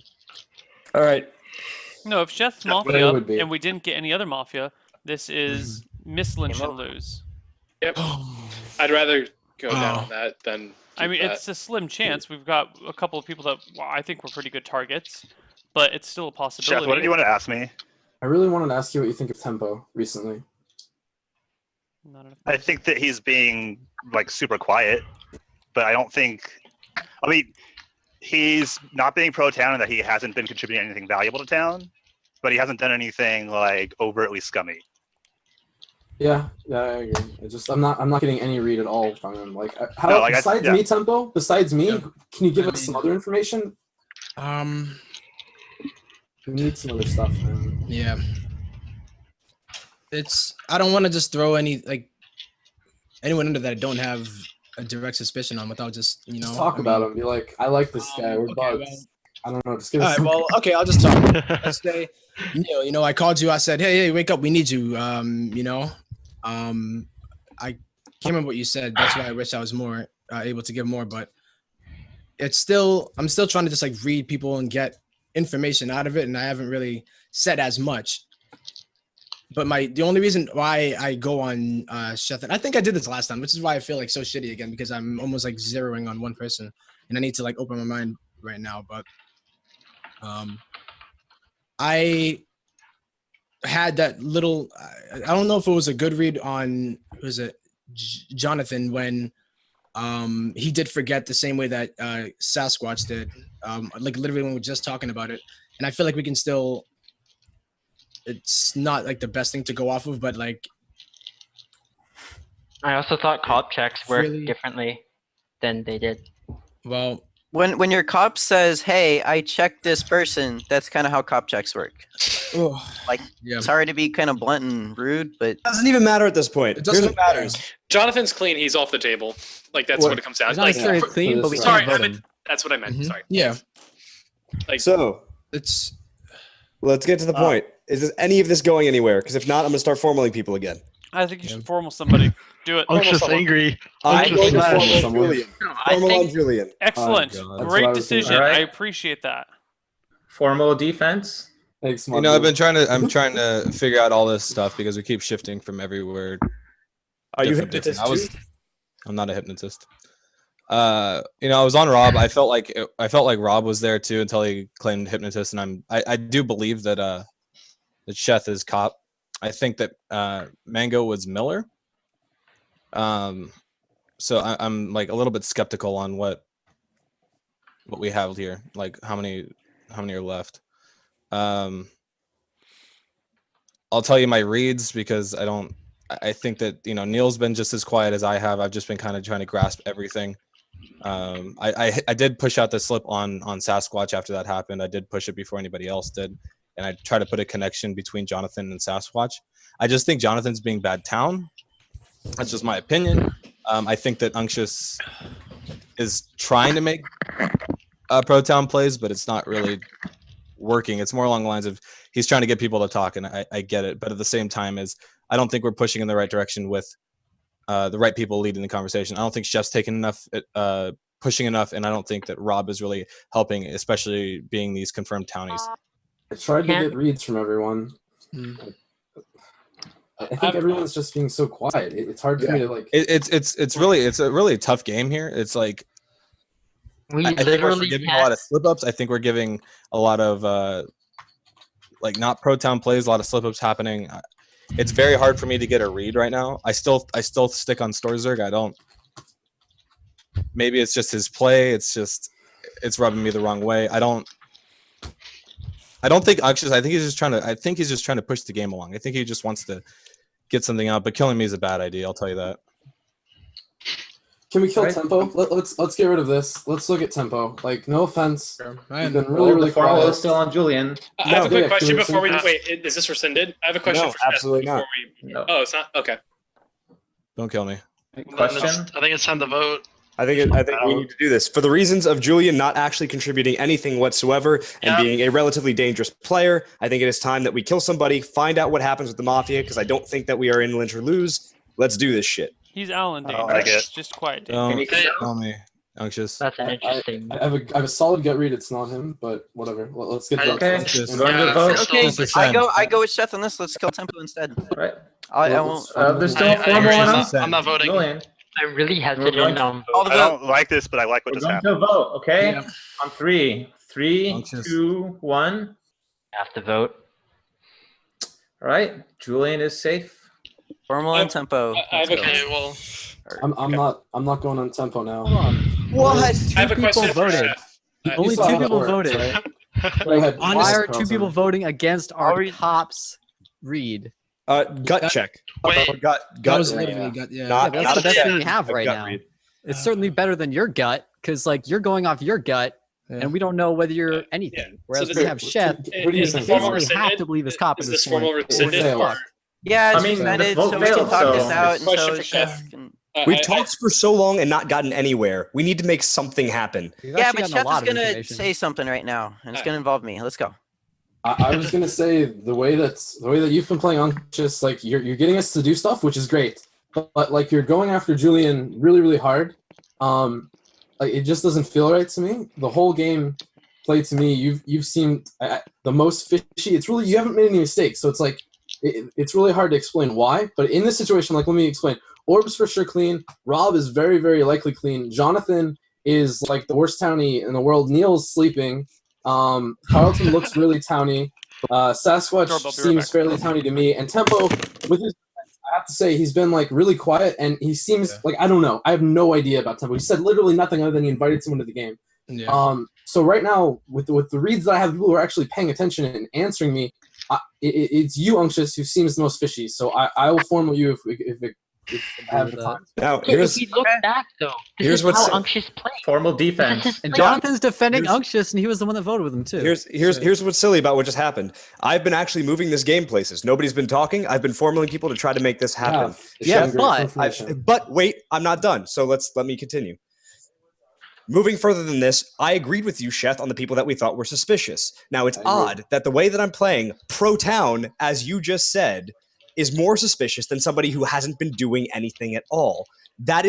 All right. No, if Sheth's That's what it Mafia would be. and we didn't get any other Mafia, this is Miss Lynch and lose. Yep. I'd rather go down Oh. on that than. I mean, keep it's a slim chance. We've got a couple of people that I think were pretty good targets, but it's still a possibility. Chef, what did you want to ask me? I really wanted to ask you what you think of Tempo recently. Not enough I think that he's being like super quiet, but I don't think. I mean, he's not being pro town and that he hasn't been contributing anything valuable to town, but he hasn't done anything like overtly scummy. Yeah, I agree. I'm not getting any read at all from him. Like, how No, like, besides me, Tempo? Besides me, Yeah. can you give I us mean- some other information? We need some other stuff, man. Yeah. I don't want to just throw anyone under that I don't have a direct suspicion on without just, Just talk about him. Be like, I like this guy. We're okay, buds. well- I don't know. Just give All us right, some. well, okay, I'll just talk. Let's say, Neil, I called you. I said, hey, wake up. We need you. I can't remember what you said. That's why I wish I was more able to give more, but I'm still trying to just like read people and get information out of it. And I haven't really said as much. But the only reason why I go on Sheth, and I think I did this last time, which is why I feel like so shitty again, because I'm almost like zeroing on one person and I need to like open my mind right now. But I had that little, I don't know if it was a good read on, was it Jonathan, when he did forget the same way that Sasquatch did, like literally when we were just talking about it. And I feel like we can still, it's not like the best thing to go off of, but like. I also thought cop checks worked Really? differently than they did. Well, When your cop says, "Hey, I checked this person," that's kind of how cop checks work. Like, yeah. sorry to be kind of blunt and rude, but Doesn't even matter at this point. It Here's doesn't what matters. Jonathan's clean. He's off the table. Like that's what it comes down. He's not Like, necessarily for clean, but we this can't sorry, vote I him. meant, that's what I meant. Mhm. Sorry. Yeah, Like, So it's let's get to the point. Is any of this going anywhere? Because if not, I'm gonna start formaling people again. I think you should formal somebody. Do it. Unctuous angry. I'm Unctuous going to slash. formal Someone. Julian. I Formal on think Julian. Excellent. God. That's what I Great was thinking. decision. Alright. I appreciate that. Formal defense. Thanks, You know, I'm trying to figure out all this stuff because we keep shifting from everywhere. Are you different bits. hypnotist too? I'm not a hypnotist. I was on Rob. I felt like Rob was there too until he claimed hypnotist, and I do believe that that Sheth is cop. I think that Mango was Miller. So I'm like a little bit skeptical on what we have here. Like how many are left. I'll tell you my reads because I think that Neil's been just as quiet as I have. I've just been kind of trying to grasp everything. I did push out the slip on Sasquatch after that happened. I did push it before anybody else did, and I try to put a connection between Jonathan and Sasquatch. I just think Jonathan's being bad town. That's just my opinion. I think that Unctuous is trying to make pro town plays, but it's not really working. It's more along the lines of he's trying to get people to talk, and I get it. But at the same time, I don't think we're pushing in the right direction with the right people leading the conversation. I don't think Chef's taking enough, pushing enough, and I don't think that Rob is really helping, especially being these confirmed townies. I tried to get reads from everyone. I think everyone's just being so quiet. It's hard for me to like. It's a really tough game here. It's like we I think we're literally forgiving a lot of slip ups. I think we're giving a lot of like not pro town plays, a lot of slip ups happening. It's very hard for me to get a read right now. I still stick on Storzerg. I don't. Maybe it's just his play. It's rubbing me the wrong way. I don't think Unctuous. I think he's just trying to push the game along. I think he just wants to get something out. But killing me is a bad idea. I'll tell you that. Can we kill Right. Tempo? Let's get rid of this. Let's look at Tempo. Like, no offense. He's been really, Well, really the formal quiet. is still on Julian. I have a quick yeah, question can we before we rescind wait. Is this rescinded? I have a question No, for Chef absolutely before not. we. No. Oh, it's not. Okay. Don't kill me. Question? I think it's time to vote. I think we need to do this for the reasons of Julian not actually contributing anything whatsoever and Yeah. being a relatively dangerous player. I think it is time that we kill somebody, find out what happens with the Mafia, because I don't think that we are in lynch or lose. Let's do this shit. He's Alan I dangerous. like it. Just quiet. Don't dangerous. kill me. Unctuous. That's an interesting. I have a solid gut read. It's not him, but whatever. Let's get votes. Okay, Just- we're going to vote. Okay, 100%. I go with Seth on this. Let's kill Tempo instead. Right. I won't. There's still I 4 agree. more I'm on us. not, I'm not voting. Julian, I'm really going hesitant to- on All vote. the I vote. don't like this, but I like what we're just going happened. to vote, okay? Yeah. On 3. 3, Unctuous. 2, 1. Have to vote. All right, Julian is safe. Formal and Tempo. I have a Okay, well, I'm not going on Tempo now. Hold on. What? I have a Two people question for voted. Chef. Only You saw two how it people works, voted. right? Go ahead. Why are two Carlson. people voting against our Already- tops read? Gut check. Wait. Or gut. That Gut. was yeah, literally yeah. gut. Yeah. Not- That's not the a best check, thing we have a right gut now. read. It's certainly better than your gut, because like you're going off your gut, Yeah. and we don't know whether you're anything. Whereas this we is- have Sheth, What do you Is think? this formal basically have rescinded? to believe his cop at Is this this formal point. rescinded? Failed. or- Yeah, I it's mean, rescinded, the vote so we can failed, talk this so- out. And Question so for Chef Chef. can... We've talked for so long and not gotten anywhere. We need to make something happen. We've Yeah, actually but gotten a Chef lot is of gonna information. say something right now, and it's gonna involve me. Let's go. I was gonna say the way that you've been playing Unctuous, like you're getting us to do stuff, which is great, but like you're going after Julian really really hard. Like it just doesn't feel right to me. The whole game played to me. You've seemed the most fishy. It's really you haven't made any mistakes, so it's like it's really hard to explain why. But in this situation, like let me explain. Orb's for sure clean. Rob is very very likely clean. Jonathan is like the worst townie in the world. Neil's sleeping. Carlton looks really towny. Sasquatch Doorbell, be right seems back. fairly towny to me. And Tempo, with his, I have to say, he's been like really quiet, and he seems like I don't know. I have no idea about Tempo. He said literally nothing other than he invited someone to the game. Yeah. So right now, with the reads that I have, people who are actually paying attention and answering me, it's you, Unctuous, who seems the most fishy. So I will formal you if I have the time. Now, If here's we look back though, this here's is what's- how Unctuous played. Formal This defense. is his And play. Jonathan's defending Here's- Unctuous, and he was the one that voted with him too. here's what's silly about what just happened. I've been actually moving this game places. Nobody's been talking. I've been formaling people to try to make this happen. Yeah, Great but- information. But wait, I'm not done. So let me continue. Moving further than this, I agreed with you, Sheth, on the people that we thought were suspicious. Now, it's I agree. odd that the way that I'm playing pro town, as you just said, is more suspicious than somebody who hasn't been doing anything at all. That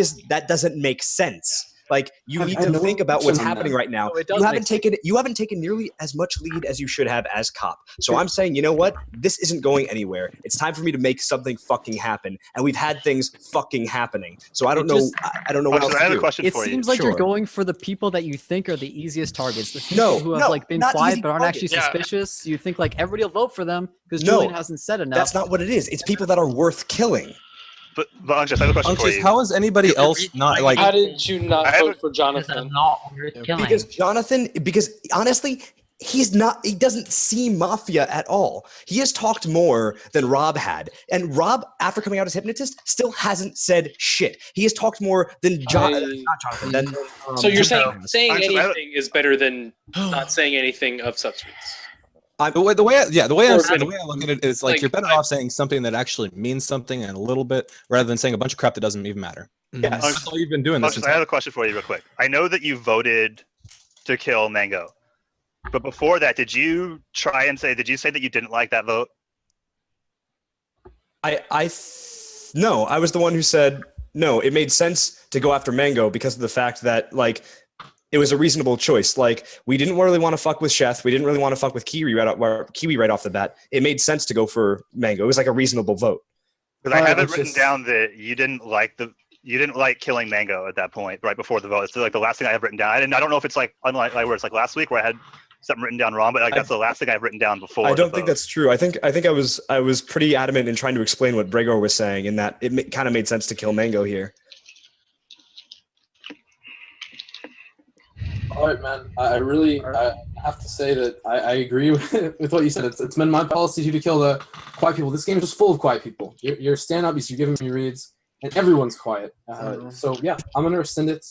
doesn't make sense. Like you I need have to no think about what's question on happening that. right now. No, it does You haven't taken nearly as much lead as you should have as cop. So I'm saying, you know what? This isn't going anywhere. It's time for me to make something fucking happen. And we've had things fucking happening. So I don't know. I don't know what else I to have a do. question It for you. seems like you're Sure. going for the people that you think are the easiest targets. The people No, who have no, like been not quiet easy but aren't actually targets. Yeah. suspicious. You think like everybody will vote for them because No, Julian hasn't said enough. That's not what it is. It's people that are worth killing. But Unctuous, I have a question for Unctuous, you. how is anybody else not like? How did you not I have vote for Because I'm Jonathan? not worth killing. Because honestly, he doesn't seem Mafia at all. He has talked more than Rob had. And Rob, after coming out as hypnotist, still hasn't said shit. He has talked more than not Jonathan. Than, So you're saying Tempo. saying Actually, I- anything is better than not saying anything of substance. The way I Or look at it is like you're better off saying something that actually means something and a little bit rather than saying a bunch of crap that doesn't even matter. Yes. That's all you've been doing this Unctuous, I have a question for you real quick. I know that you voted to kill Mango. But before that, did you say that you didn't like that vote? No, I was the one who said no. It made sense to go after Mango because of the fact that like it was a reasonable choice. Like we didn't really want to fuck with Sheth. We didn't really want to fuck with Kiwi right off the bat. It made sense to go for Mango. It was like a reasonable vote. Because I Alright, have it it's written just- down that you didn't like killing Mango at that point, right before the vote. It's like the last thing I have written down. I don't know if it's like unlike where it's like last week where I had something written down wrong, but like that's the last thing I've written down before. I the don't think vote. that's true. I think I was pretty adamant in trying to explain what Bregor was saying, in that it kind of made sense to kill Mango here. All right, man. I have to say that I agree with what you said. It's been my policy to kill the quiet people. This game is just full of quiet people. You're stand up, you're giving me reads, and everyone's quiet. So yeah, I'm gonna rescind it.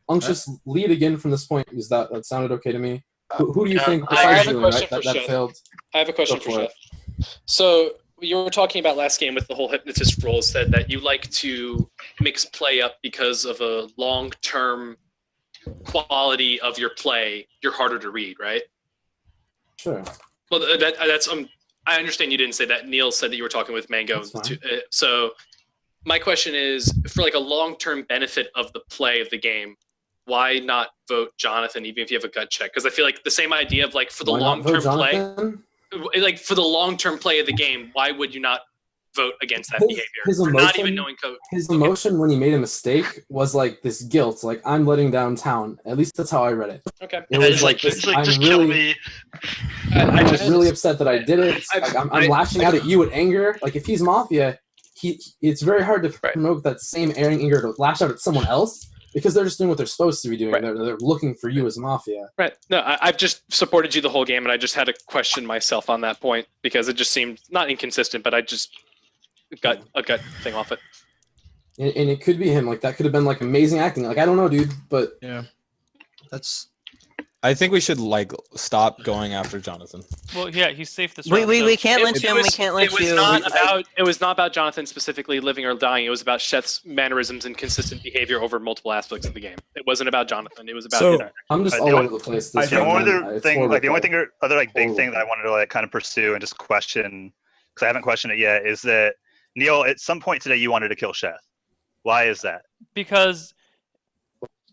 Unctuous lead again from this point because that sounded okay to me. Who do you think I have besides a Julian, question right? for That Sheth. failed. I have a question Go for for Chef. it. So you were talking about last game with the whole hypnotist role, said that you like to mix play up because of a long-term quality of your play. You're harder to read, right? Sure. Well, that's I understand you didn't say that. Neil said that you were talking with Mango. That's fine. So my question is, for like a long-term benefit of the play of the game, why not vote Jonathan even if you have a gut check? Because I feel like the same idea of like for the Why not vote long-term play, Jonathan? like for the long-term play of the game, why would you not vote against that behavior? His For not even emotion, knowing code. his emotion when he made a mistake was like this guilt, like I'm letting down town. At least that's how I read it. Okay. It Yeah, was like this. he's like, I'm just kill really, me. I'm just really upset that I did it. Like, I'm I- lashing out at you in anger. Like if he's Mafia, it's very hard to promote that same anger to lash out at someone else because they're just doing what they're supposed to be doing. Right. They're looking for you as Mafia. Right. No, I've just supported you the whole game, and I just had to question myself on that point because it just seemed not inconsistent, but I just got a gut thing off it. And it could be him. Like that could have been like amazing acting. Like I don't know, dude, but Yeah. That's I think we should like stop going after Jonathan. Well, yeah, he's safe this We, round. we, so- we can't lynch him. We can't lynch It was you. not We- about. It was not about Jonathan specifically living or dying. It was about Sheth's mannerisms and consistent behavior over multiple aspects of the game. It wasn't about Jonathan. It was about. So- I'm just I all do- over the place. This The round, only man. other It's thing, horrible like the only play. thing, other like big Horrible thing that I wanted to like kind of pursue and just question, because I haven't questioned it yet, is that Neil, at some point today, you wanted to kill Sheth. Why is that? Because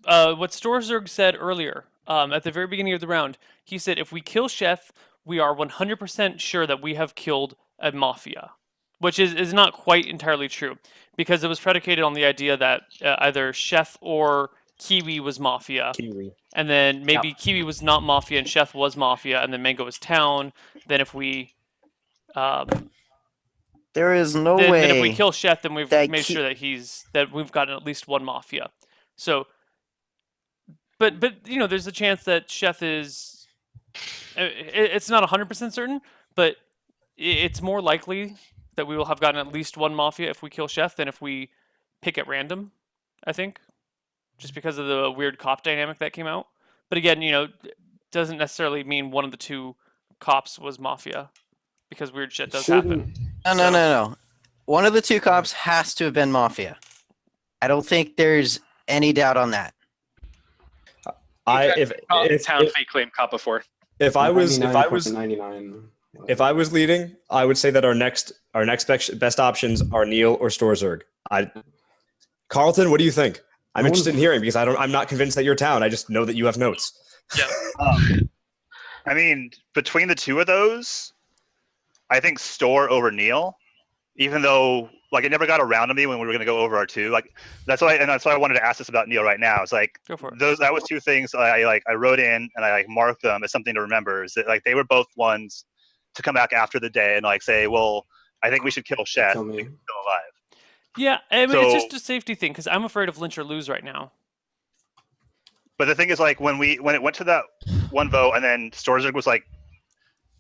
what Storzerg said earlier, at the very beginning of the round, he said if we kill Sheth, we are 100% sure that we have killed a Mafia, which is not quite entirely true, because it was predicated on the idea that either Sheth or Kiwi was Mafia, Kiwi. and then maybe Kiwi was not Mafia and Sheth was Mafia, and then Mango was Town. Then if we There is no then way. if we kill Sheth, then we've that made Ki- sure that we've gotten at least one Mafia. So, but you know, there's a chance that Sheth is. It's not 100% certain, but it's more likely that we will have gotten at least one Mafia if we kill Sheth than if we pick at random. I think, just because of the weird cop dynamic that came out. But again, you know, doesn't necessarily mean one of the two cops was Mafia, because weird shit does happen. No. One of the two cops has to have been Mafia. I don't think there's any doubt on that. Town fake claim cop before. If I was 99.99. if I was leading, I would say that our next best options are Neil or Storzerg. Carlton, what do you think? I'm interested in hearing because I'm not convinced that you're Town. I just know that you have notes. Yeah. I mean, between the two of those, I think Store over Neil, even though like it never got around to me when we were gonna go over our two. Like that's why I wanted to ask this about Neil right now. It's like Go for it. that was two things I wrote in and I like marked them as something to remember. Is that like they were both ones to come back after the day and like say, well, I think we should kill Sheth. Kill me. He's still alive. Yeah, I mean, it's So- just a safety thing because I'm afraid of lynch or lose right now. But the thing is, like, when it went to that one vote, and then Storzerg was like,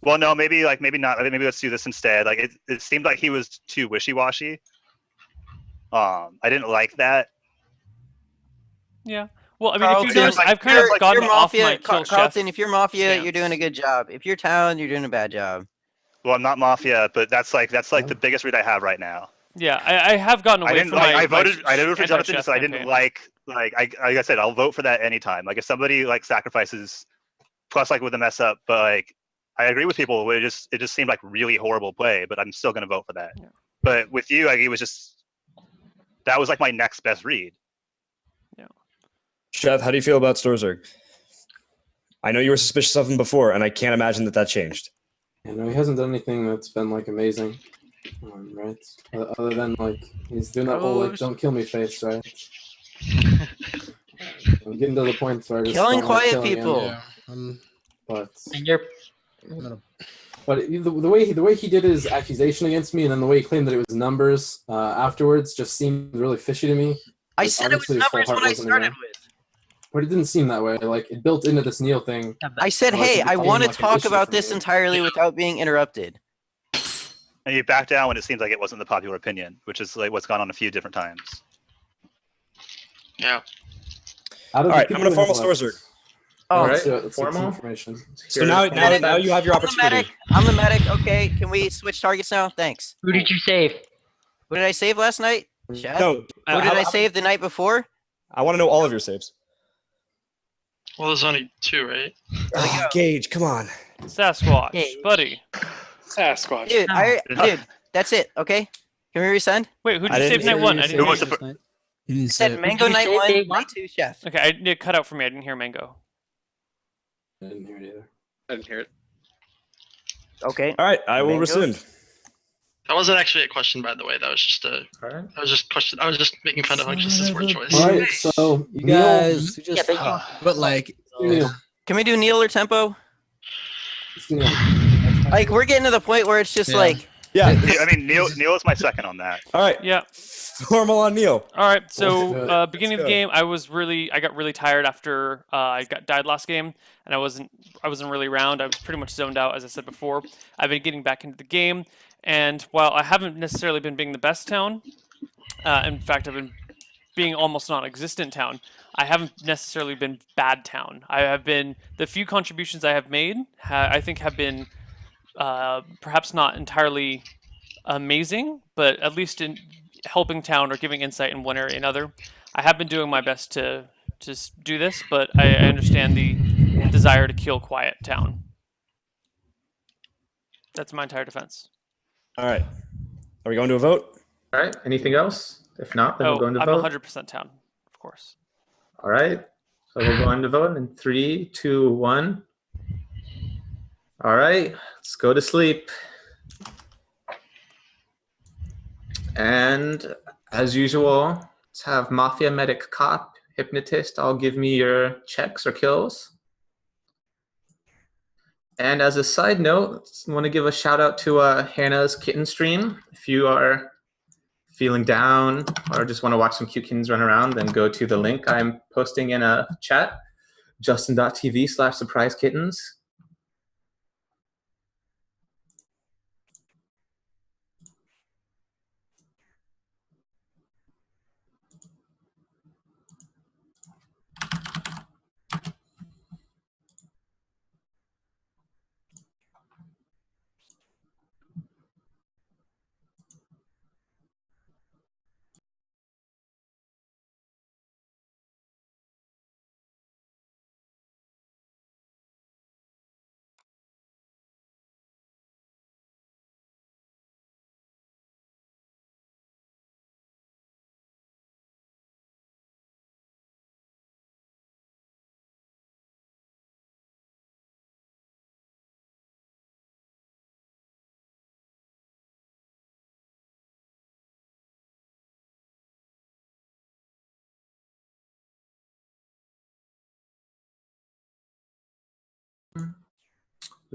"Well, no, maybe not. Maybe let's do this instead." Like, it seemed like he was too wishy-washy. I didn't like that. Yeah. Well, I mean, Carlton, if you notice, I've kind of if gotten you're off Mafia, my kill Carlton, Sheth if you're Mafia, stance. you're doing a good job. If you're Town, you're doing a bad job. Well, I'm not Mafia, but that's like the biggest read I have right now. Yeah, I have gotten away I didn't from like. my. I voted for anti-Sheth Jonathan because I didn't campaign. like I said, I'll vote for that anytime. Like if somebody like sacrifices, plus like with a mess up, but like I agree with people. It just seemed like really horrible play, but I'm still gonna vote for that. Yeah. But with you, like it was just that was like my next best read. Sheth, how do you feel about Storzerg? I know you were suspicious of him before, and I can't imagine that changed. You know, he hasn't done anything that's been like amazing, right? Other than like he's doing that whole like "don't kill me" face, right? I'm getting to the point where I just Killing don't like quiet killing him, people. Yeah. But And you're the way he did his accusation against me, and then the way he claimed that it was numbers afterwards, just seemed really fishy to me. I Like, said it was obviously his full numbers heart when I wasn't in started there. with. But it didn't seem that way. Like it built into this Neil thing. I said, Like, hey, it I became want to like an talk issue about for this me. entirely without being interrupted. And you back down when it seems like it wasn't the popular opinion, which is like what's gone on a few different times. Yeah. All All right, I'm gonna formal Storzerg. Oh, Right. Let's get some Formal? information. So now you have your I'm the opportunity. medic. I'm the medic. Okay, can we switch targets now? Thanks. who did you save? Who did I save last night? Sheth? No, Who did I save the night before? I want to know all of your saves. Well, there's only two, right? Oh, Gage, come on. Sasquatch, Hey. buddy. Sasquatch. Dude, that's it. Okay, can we resend? Wait, who did I you save didn't- night one? I Who didn't. was hear. the He didn't Said say it. Mango you night say one, day night one? two, chef. Okay, it cut out for me. I didn't hear Mango. I didn't hear it either. I didn't hear it. Okay. All right, I will Mango? rescind. That wasn't actually a question, by the way. That was just a. All right. I was just question. I was just making fun of Huntress's word choice. All right, so You Neil, guys who just Yeah, But like, Neil, Can we do Neil or Tempo? it's Neil. Like we're getting to the point where it's just Yeah. like Yeah. I mean, Neil is my second on that. All right. Yeah. Formal on Neil. All right. Let's So do it. beginning of Let's the go. game, I got really tired after I got died last game, and I wasn't really around. I was pretty much zoned out, as I said before. I've been getting back into the game, and while I haven't necessarily been being the best town, in fact, I've been being almost non-existent town. I haven't necessarily been bad town. I have been the few contributions I have made. I think have been perhaps not entirely amazing, but at least in helping town or giving insight in one area or another. I have been doing my best to do this, but I understand the desire to kill quiet town. That's my entire defense. All right. Are we going to a vote? All right. Anything else? If not, then we'll go into I'm vote. 100% town, of course. All right. So we'll go into vote in 3, 2, 1. All right. Let's go to sleep. And as usual, let's have Mafia, Medic, Cop, Hypnotist. All give me your checks or kills. And as a side note, I want to give a shout out to Hannah's kitten stream. If you are feeling down or just want to watch some cute kittens run around, then go to the link I'm posting in a chat, justin.tv/surprise kittens.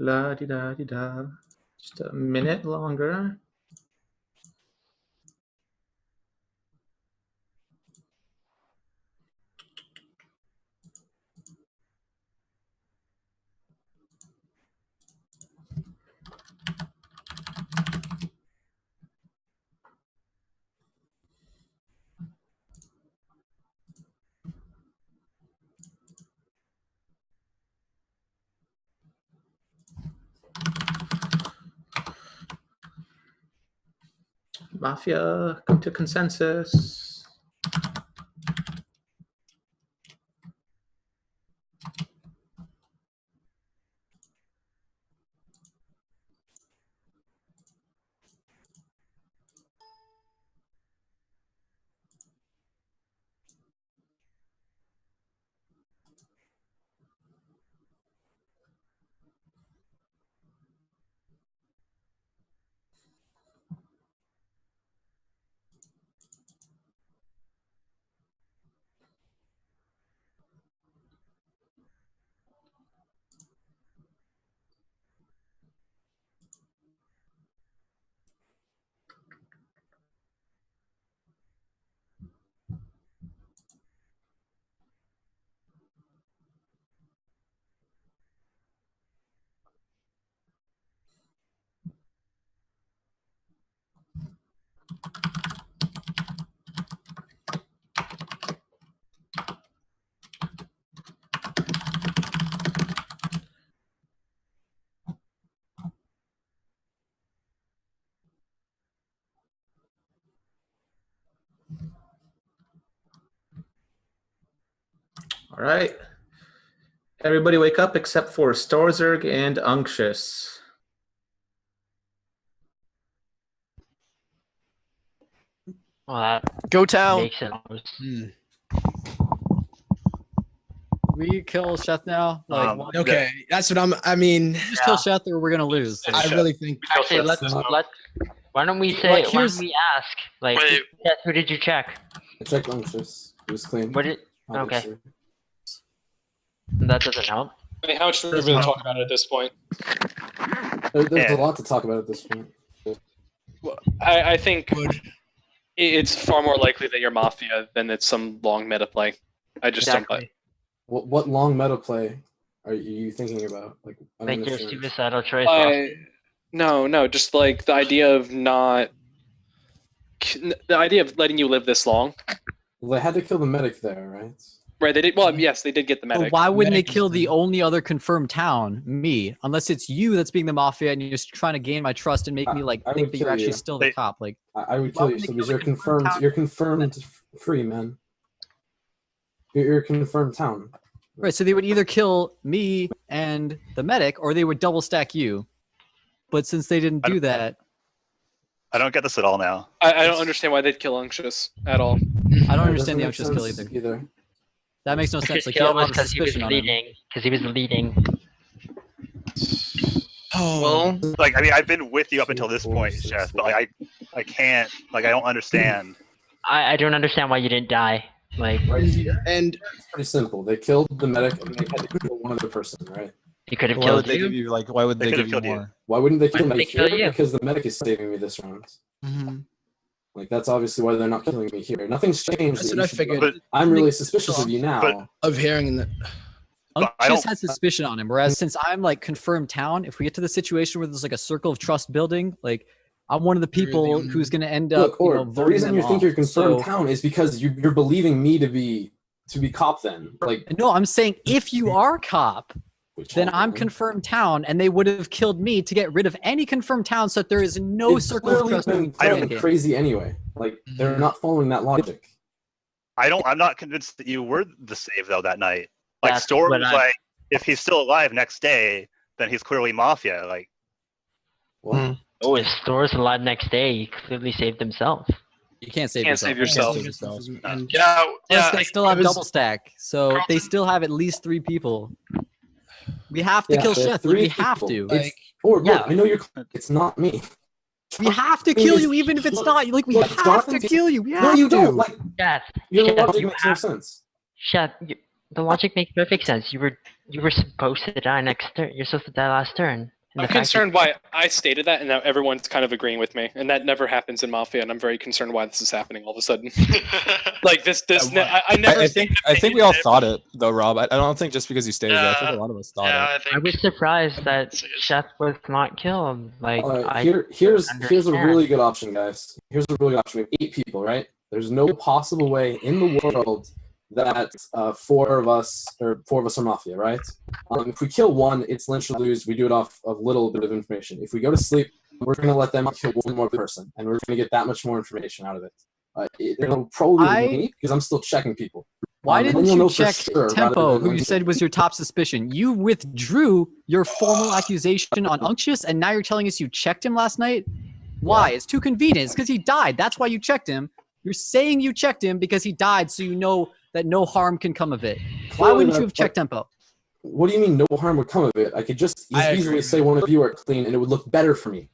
La di da di da. Just a minute longer. Mafia, come to consensus. All right. Everybody wake up except for Storzerg and Unctious. Well, that Go town. makes it worse. We kill Sheth now. Like, Um, why- Okay, that's what I mean, just kill Sheth or we're gonna lose. Yeah. I really think Actually, let's Why don't we say? Like, Why here's- don't we ask? Like, Wait. Seth, who did you check? I checked Unctuous. It was clean. What did? Okay, obviously. that doesn't help. I mean, how much do we really talk about it at this point? There's Yeah. a lot to talk about at this point. Well, I think it's far more likely that you're Mafia than it's some long meta play. I just don't buy. What long meta play are you thinking about? Like, I don't Make your understand. suicidal choice. Ross. No, just like the idea of the idea of letting you live this long. Well, they had to kill the medic there, right? Right, they did. Well, yes, they did get the But medic. why wouldn't they Medic is kill the- the only other confirmed town, me? Unless it's you that's being the Mafia and you're just trying to gain my trust and make me like I think would that you're kill actually you. still the cop. Like, I would Why kill would you they so kill because the you're confirmed confirmed. town? You're confirmed free, man. You're a confirmed town. right? So they would either kill me and the medic, or they would double stack you. But since they didn't do that, I don't get this at all now. I don't understand why they'd kill Unctuous at all. I don't It understand doesn't the make anxious kill sense either. That makes no sense. His Like, you kill have a was lot of because he was suspicion on him. leading. Because he was leading. Well, Like, I mean, I've been with you up until this point, Jeff, but like, I can't, like, I don't understand. I don't understand why you didn't die. Like, Right here, and it's pretty simple. They killed the medic and they had to kill one other person, right? you could have Why killed would they give you. you like? Why would They they could've give you killed you. more? Why wouldn't they kill Why me didn't they kill here? you? Because the medic is saving me this round. Mhm. Like, that's obviously why they're not killing me here. Nothing's changed. That's that what you I should- figured. But I'm really suspicious of you now. But- Of hearing that. But I Unctuous don't- has suspicion on him. Whereas since I'm like confirmed town, if we get to the situation where there's like a circle of trust building, like I'm one of the You're the people only- who's going to end up. Look, or the voting reason them you think off. you're confirmed So- town is because you're believing me to be cop then. Like, No, I'm saying if you are cop, which then I I'm am. confirmed town, and they would have killed me to get rid of any confirmed town, so that there is no It's circle of clearly trust. been being played fucking again. crazy anyway. Like, they're Mhm. not following that logic. I'm not convinced that you were the save though that night. Like, That's Storm what was I- like, if he's still alive next day, then he's clearly Mafia. Like, Well, Oh, if Thor's alive next day, he clearly saved himself. You can't save Can't yourself. save You can't yourself. save yourself. And yeah, Plus, they still have it was- double stack, so they Carlton- still have at least 3 people. We have to yeah, kill there are Sheth. three We have people. to. It's, or Yeah. look, I know you're. It's not me. We have to thing kill is- you, even if it's not. Like, we Look, have to Jonathan- kill you. We have No, you to. don't. Like, Sheth, your Sheth, logic you makes no have, sense. Sheth, the logic makes perfect sense. You were supposed to die next turn. You're supposed to die last turn. And I'm the fact concerned why I stated that, and now everyone's kind of agreeing with me, and that never happens in Mafia, and I'm very concerned why this is happening all of a sudden. Like this, I never. I think we all thought it though, Rob. I don't think just because you stated it. I think a Yeah. lot of us thought yeah, it. I think. I was surprised that Sheth was not killed. Like, Here's a understand. really good option, guys. Here's a really good option. We have 8 people, right? There's no possible way in the world that 4 of us are Mafia, right? If we kill one, it's lynch or lose. We do it off of little bit of information. If we go to sleep, we're gonna let them kill one more person, and we're gonna get that much more information out of it. It'll probably be me because I'm still checking people. Why And then didn't you'll you know for check sure rather Tempo, than who you Unctuous. said was your top suspicion? You withdrew your formal accusation on Unctuous, and now you're telling us you checked him last night? Why? It's too convenient. It's because he died. That's why you checked him. You're saying you checked him because he died, so you know that no harm can come of it. Why Clearly wouldn't you that- have checked Tempo? What do you mean no harm would come of it? I could just I easily agree. say one of you are clean and it would look better for me.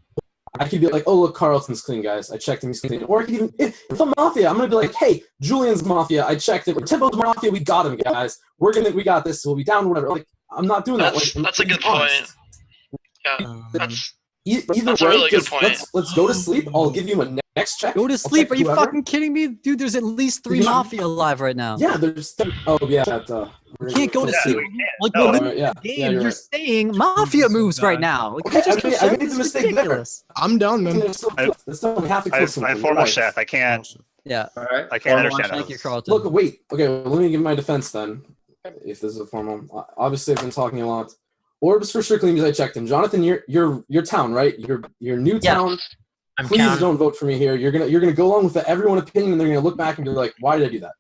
I could be like, oh, look, Carlton's clean, guys. I checked him, he's clean. Or I could even, if I'm Mafia, I'm going to be like, hey, Julian's Mafia. I checked it. Tempo's Mafia. We got him, guys. We got this. We'll be down, whatever. Like, I'm not doing that. That's- Like, that's a I'm good honest. Yeah, that's Either That's a way, really good just point. let's go to sleep. I'll give you a next check. Go to I'll sleep. check Are you whoever. fucking kidding me? Dude, there's at least 3 Yeah. Mafia alive right now. Yeah, there's. Oh, yeah. That, we're You can't go to gonna- sleep. Like, No, we're Alright, losing yeah. the game. Yeah, you're you're right. saying Mafia moves right now. Like, Okay, you just I kill made Sheth? the This is mistake there. ridiculous. I'm done, man. Let's still, we have to kill someone. I'm You're formal right. chef. I can't. Yeah. All right. I can't understand Thank that. you, Carlton. Look, wait. Okay, well, let me give my defense then. If this is a formal, obviously I've been talking a lot. Orbs for sure clean because I checked him. Jonathan, you're town, right? You're new town. Yes. I'm Please counting. don't vote for me here. You're gonna go along with the everyone opinion, and they're gonna look back and be like, why did I do that?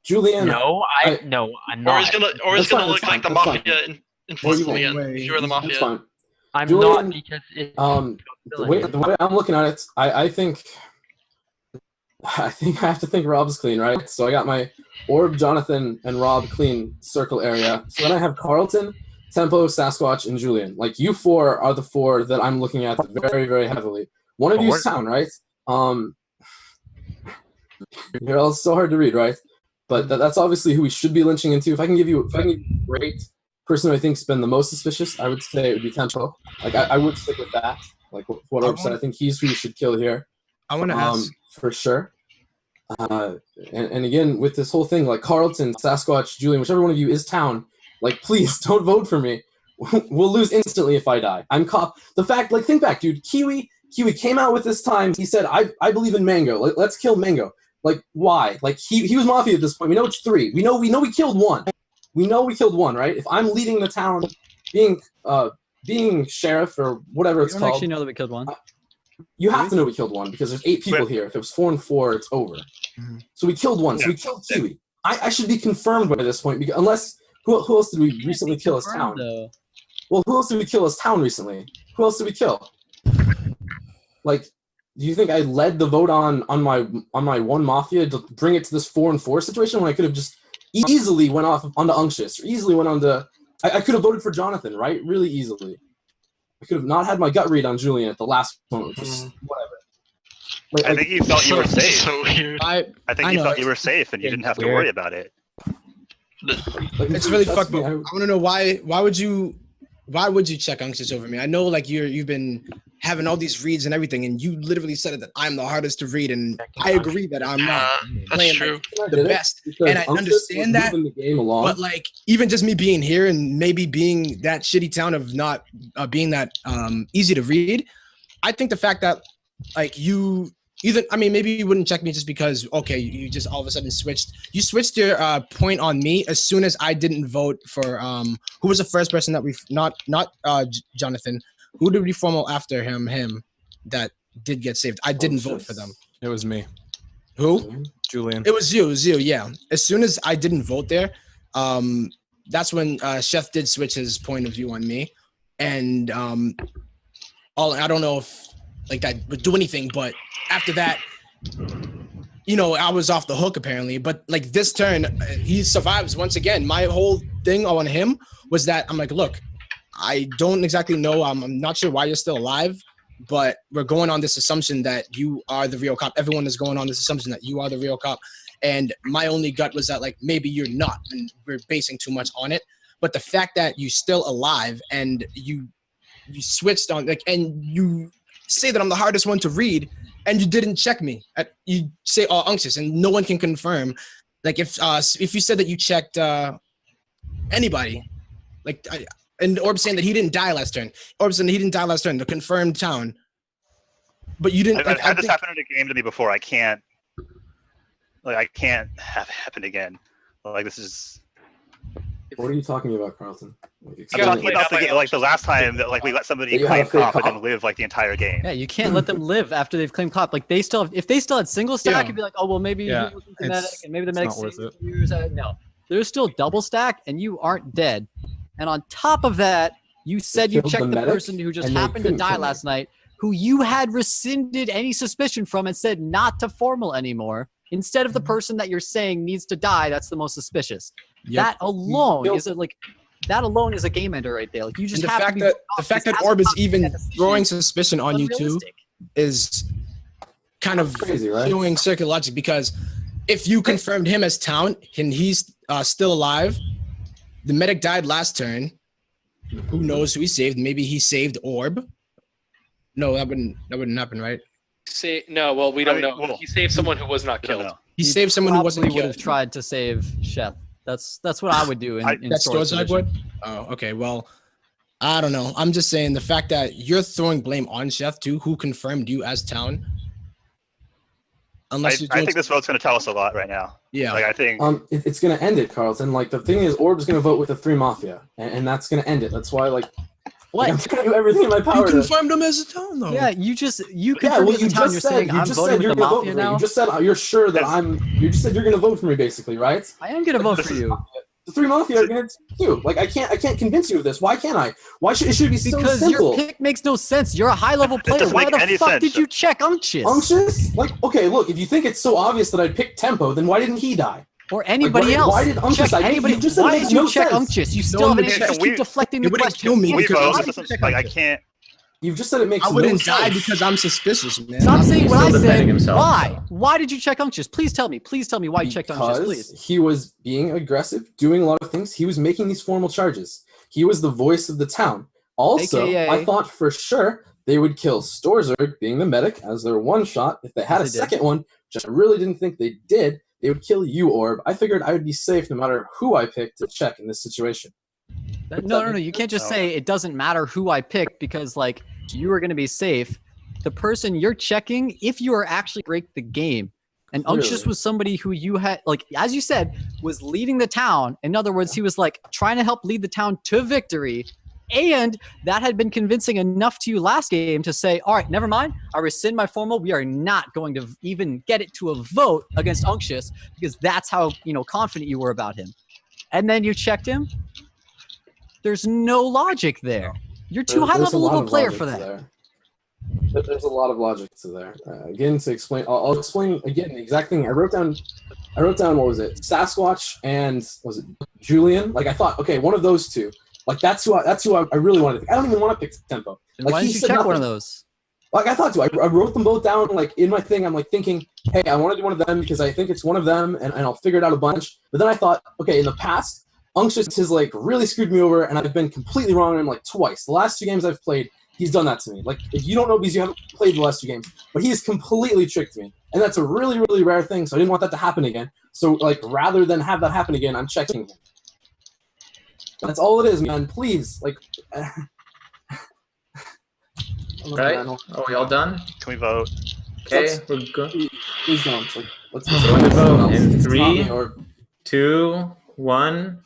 Julian. No, I- no, I'm or he's not. gonna That's fine, look that's like the fine, that's Mafia fine. influenced Well, me you again. won't. If you were the That's Mafia. fine. I'm Julian, not because it's The way I'm looking at it, I think I think I have to think Rob's clean, right? So I got my Orb, Jonathan, and Rob clean circle area. So then I have Carlton, Tempo, Sasquatch, and Julian. Like, you four are the four that I'm looking at very, very heavily. One of you is Town, right? You're all so hard to read, right? But that's obviously who we should be lynching into. If I can give you a great person who I think's been the most suspicious, I would say it would be Tempo. Like, I would stick with that. Like what Orb said, I think he's who you should kill here. I want to ask for sure. And again, with this whole thing, like Carlton, Sasquatch, Julian, whichever one of you is Town, like, please don't vote for me. We'll lose instantly if I die. I'm cop. The fact, like, think back, dude. Kiwi came out with this time. He said, I believe in Mango. Let's kill Mango. Like, why? Like, he was Mafia at this point. We know it's 3. We know we killed 1. We know we killed 1, right? If I'm leading the town, being sheriff or whatever it's You called. don't actually know that we killed 1. You have to know we killed 1 because there's 8 people here. If it was 4 and 4, it's over. So we killed 1. So we killed Kiwi. I should be confirmed by this point because unless who else did we recently kill as Town? Though. Well, who else did we kill as Town recently? Who else did we kill? Like, do you think I led the vote on my 1 Mafia to bring it to this 4 and 4 situation when I could have just easily went off onto Unctious or easily went on to I could have voted for Jonathan, right? Really easily. I could have not had my gut read on Julian at the last moment. Just whatever. Like, I think you felt you were safe. So weird. I think you felt you were safe and you didn't have to worry about it. Like, it's really that's fucked. me. I want to know why would you check Unctious over me? I know, like, you've been having all these reads and everything, and you literally said it that I'm the hardest to read, and I agree that I'm not playing true. like, the best, and I understand that. The game along. But like, even just me being here and maybe being that shitty town of not being that easy to read, I think the fact that like you either, I mean, maybe you wouldn't check me just because, okay, you just all of a sudden switched. You switched your point on me as soon as I didn't vote for who was the first person that we not Jonathan. Who did we formal after him that did get saved? I didn't vote for them. It was me. Who? Julian. It was you, yeah. As soon as I didn't vote there, that's when Chef did switch his point of view on me. And I don't know if like that would do anything, but after that, you know, I was off the hook apparently. But like this turn, he survives once again. My whole thing on him was that I'm like, look, I don't exactly know. I'm not sure why you're still alive, but we're going on this assumption that you are the real cop. Everyone is going on this assumption that you are the real cop. And my only gut was that like maybe you're not, and we're basing too much on it. But the fact that you're still alive and you switched on like, and you say that I'm the hardest one to read, and you didn't check me. You say Unctious, and no one can confirm. Like if you said that you checked anybody, like. And Orb saying that he didn't die last turn. Orb saying that he didn't die last turn. The confirmed Town. But you didn't. I've had this happen in a game to me before. I can't have it happen again. Like, this is. What are you talking about, Carlton? Like, talking about the last time that like we let somebody claim cop and then live like the entire game. Yeah, you can't let them live after they've claimed cop. Like if they still had single stack, you'd be like, oh well, maybe he wasn't the medic, and maybe the medic saved you. No, there's still double stack, and you aren't dead. And on top of that, you said you checked the person who just happened to die last night, who you had rescinded any suspicion from and said not to formal anymore, instead of the person that you're saying needs to die. That's the most suspicious. Yep. That alone is a game ender right there. Like you just the have fact to be the fact that Orb is even throwing suspicion on you too is kind of crazy, right? Showing circular logic, because if you confirmed him as Town and he's still alive, the medic died last turn. Who knows who he saved? Maybe he saved Orb. No, that wouldn't happen, right? No, well, we don't know. He saved someone who was not killed. He saved someone who wasn't would killed. have tried to save Chef. That's what I would do in That's Storzag would? Oh, okay. Well, I don't know. I'm just saying the fact that you're throwing blame on Chef too, who confirmed you as Town. Unless I think this vote's going to tell us a lot right now. Yeah. Like I think it's going to end it, Carlton. Like the thing is, Orb's going to vote with the 3 Mafia, and that's going to end it. That's why, like, what? I'm going to do everything in my power. You confirmed him as a Town, though. Yeah, you confirmed him as a Town. You're saying I'm voting with the Mafia now. You just said you're sure that I'm. You just said you're going to vote for me, basically, right? I am going to vote for you. The 3 Mafia are gonna do. Like I can't convince you of this. Why can't I? Why should it should be so Because simple? your pick makes no sense. You're a high level player. doesn't Why make the any fuck sense. did you check Unctuous? Unctuous? Like, okay, look, if you think it's so obvious that I'd pick Tempo, then why didn't he die? Or anybody Like, else? why did Unctuous check die? anybody? You just said it Why makes did you no check sense. Unctuous? You No still one haven't would answered. check- Just keep we- deflecting the it wouldn't question. kill me We because vote. I This would doesn't check like I Unctuous. can't. You've just said it makes I wouldn't no die sense. because I'm suspicious, man. Stop saying what I still defending said. himself, Why? so. Why did you check Unctuous? Please tell me. Please tell me why you checked Unctuous, Because please. he was being aggressive, doing a lot of things. He was making these formal charges. He was the voice of the town. Also, AKA I thought for sure they would kill Storzer, being the medic, as their one shot. If they had Yes, a they did. second one, which I really didn't think they did, they would kill you, Orb. I figured I would be safe no matter who I picked to check in this situation. No. You can't just say it doesn't matter who I pick because like you are going to be safe. The person you're checking, if you are actually break the game, and Unctuous Clearly. was somebody who you had, like as you said, was leading the town. In other words, he was like trying to help lead the town to victory, and that had been convincing enough to you last game to say, all right, never mind. I rescind my formal. We are not going to even get it to a vote against Unctuous because that's how confident you were about him. And then you checked him. There's no logic there. You're too high There's a level lot of a of player logic for to that. there. There's a lot of logic to there. Again, to explain, I'll explain again the exact thing. I wrote down what was it? Sasquatch and was it Julian? Like I thought, okay, one of those two. Like that's who I really wanted to pick. I don't even want to pick Tempo. And Like, why he didn't you said check one of nothing. those? Like I thought to. I wrote them both down like in my thing. I'm like thinking, hey, I want to do one of them because I think it's one of them, and I'll figure it out a bunch. But then I thought, okay, in the past, Unctuous has like really screwed me over, and I've been completely wrong on him like twice. The last 2 games I've played, he's done that to me. Like if you don't know because you haven't played the last 2 games, but he has completely tricked me, and that's a really really rare thing. So I didn't want that to happen again. So like rather than have that happen again, I'm checking him. That's all it is, man. Please, like. Right? Are we all done? Can we vote? Okay, we're good. Please don't. Like, let's So we vote in It's not 3, me, or 2, 1.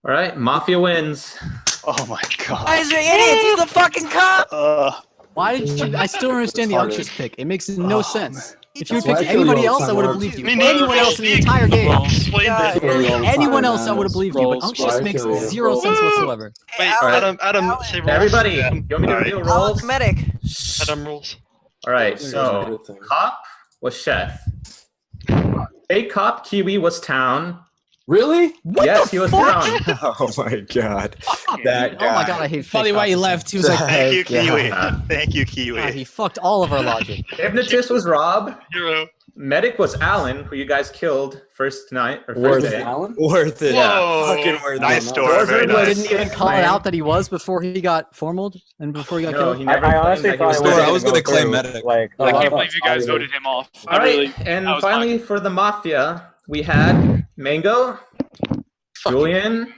All right, Mafia wins. Oh my god. Guys are idiots. He's a fucking cop. Why did you? I still don't understand the Retarded. Unctuous pick. It makes no sense. If you That's why picked I kill you anybody all the else, I time, would have Orb. believed you. I mean, Anyone else in the entire game. Explain God. this. Kill you all the Anyone time, else, I man. would have believed you. But Rolls, Unctuous right? makes Kill you. zero sense whatsoever. Hey, Wait, Alan, Adam, say rules. Everybody, you want me to Alright. reveal Alan's roles? medic. Adam rules. All right, Good so thing. Cop was Chef. Fake Cop Kiwi was Town. Really? Yes, he was Town. Oh my god. That Oh my god, I hate. Probably fake why he cops. left. He was like, Thank you, Kiwi. Yeah. Thank you, God, Kiwi. he fucked all of our logic. Hypnotist was Rob. Hero. Medic was Alan, who you guys killed first night or Worth first it. day. Alan? Worth it. Whoa. Fucking worth Nice it. story. Very Those are nice. Didn't even call it Claim. out that he was before he got formaled and before he got No, killed. he never I claimed honestly that he thought was it Store, was I was gonna gonna claim through, medic. Like, Oh, a I lot can't of believe You guys I- voted him off. All I really. right, and that was finally for the Mafia, we had Mango, Julian,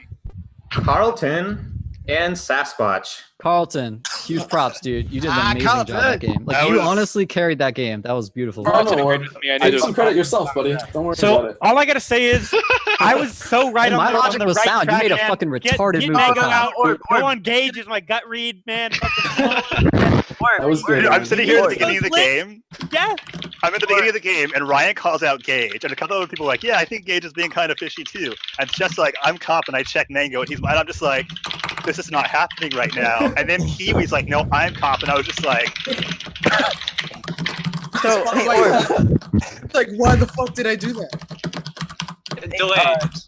Carlton, and Sasquatch. Carlton, huge props, dude. You did an amazing job that game. Like That you was- honestly carried that game. That was beautiful. I don't know, agreed Orb. with me. I Take did some credit yourself, buddy. Don't worry about So it. all I gotta say is, I was so right And on my the, on logic the was right sound. You track, made a man. fucking Get retarded move. Mango for out. Kyle. Go on Gage is my gut read, man. That was good. Dude, I'm man. sitting here at the Orb. beginning of the game. Yeah. I'm at the beginning of the game, and Ryan calls out Gage, and a couple other people are like, "Yeah, I think Gage is being kind of fishy too." And it's just like, I'm cop, and I check Mango, and I'm just like, "This is not happening right now." And then Kiwi's like, "No, I'm cop," and I was just like, So, hey, Orb, like, why the fuck did I do that?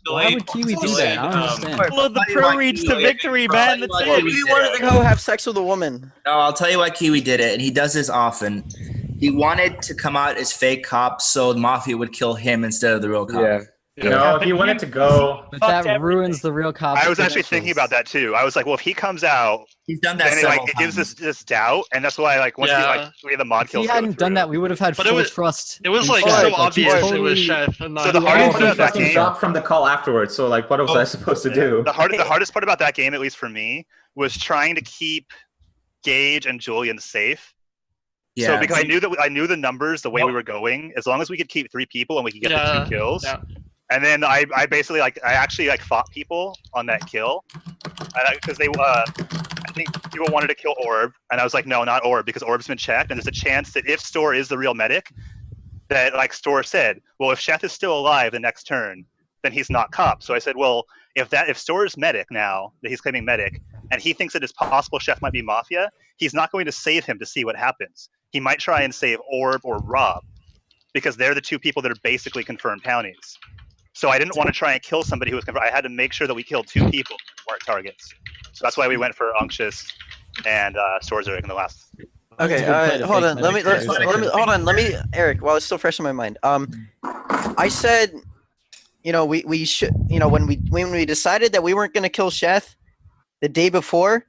Why would Kiwi do that? I don't understand. Follow the pro reads to victory, man. That's Orb, it. you wanted to go have sex with a woman. No, I'll tell you why Kiwi did it, and he does this often. He wanted to come out as fake cop so the Mafia would kill him instead of the real cop. Yeah. No, he wanted to go. But Fucked that ruins the real cop. I was actually thinking about that too. I was like, well, if he comes out, He's done that then it, several it gives times. this doubt, and that's why like once Yeah. we had the mod If kills. he go hadn't done through. that, we would have had But it full was- trust. It was in like Chef. so Like, he obvious it totally- was Chef. And So not the He hardest didn't part about that fucking game, drop from the call afterwards, so like, what was I supposed to do? the hardest part about that game, at least for me, was trying to keep Gage and Julian safe. Yeah. So because I knew the numbers, the way we were going, as long as we could keep 3 people and we could get the Yeah, 2 kills. yeah. And then I basically I actually fought people on that kill, because they I think people wanted to kill Orb, and I was like, no, not Orb, because Orb's been checked, and there's a chance that if Store is the real medic, that like Store said, well, if Chef is still alive the next turn, then he's not cop. So I said, well, if Store's medic now, that he's claiming medic, and he thinks that it's possible Chef might be Mafia, he's not going to save him to see what happens. He might try and save Orb or Rob, because they're the two people that are basically confirmed townies. So I didn't want to try and kill somebody who was confirmed. I had to make sure that we killed 2 people who weren't targets. So that's why we went for Unctious and Sorcerer in the last. Okay, hold on. Let me, Eric. While it's still fresh in my mind, I said, we should, when we decided that we weren't going to kill Sheth the day before,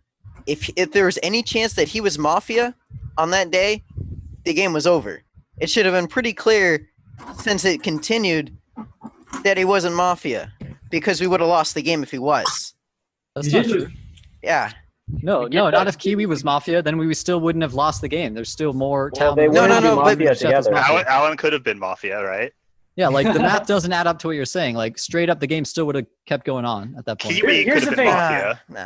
if there was any chance that he was Mafia on that day, the game was over. It should have been pretty clear, since it continued, that he wasn't Mafia, because we would have lost the game if he was. That's not true. Yeah. No, not if Kiwi was Mafia, then we still wouldn't have lost the game. There's still more town. They wouldn't be Mafia together. Alan could have been Mafia, right? Yeah, like the math doesn't add up to what you're saying. Like straight up, the game still would have kept going on at that point. Here's the thing.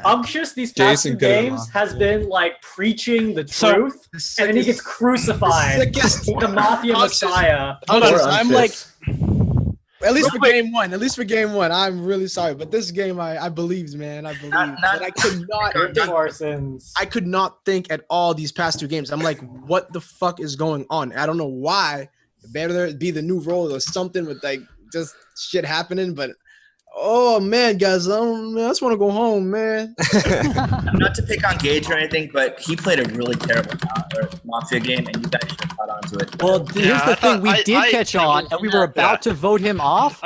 Unctious these past Jason 2 could've games has been like preaching the truth, and then he gets crucified. The Mafia Messiah. I'm like, at least for game one. At least for game one, I'm really sorry, but this game, I believed, man. I believed, but I could not. I could not think at all these past 2 games. I'm like, what the fuck is going on? I don't know why. Better be the new role or something with like just shit happening, but oh man, guys, I just want to go home, man. Not to pick on Gage or anything, but he played a really terrible Mafia game, and you guys should have caught on to it. Well, here's the thing: we did catch on, and we were about to vote him off.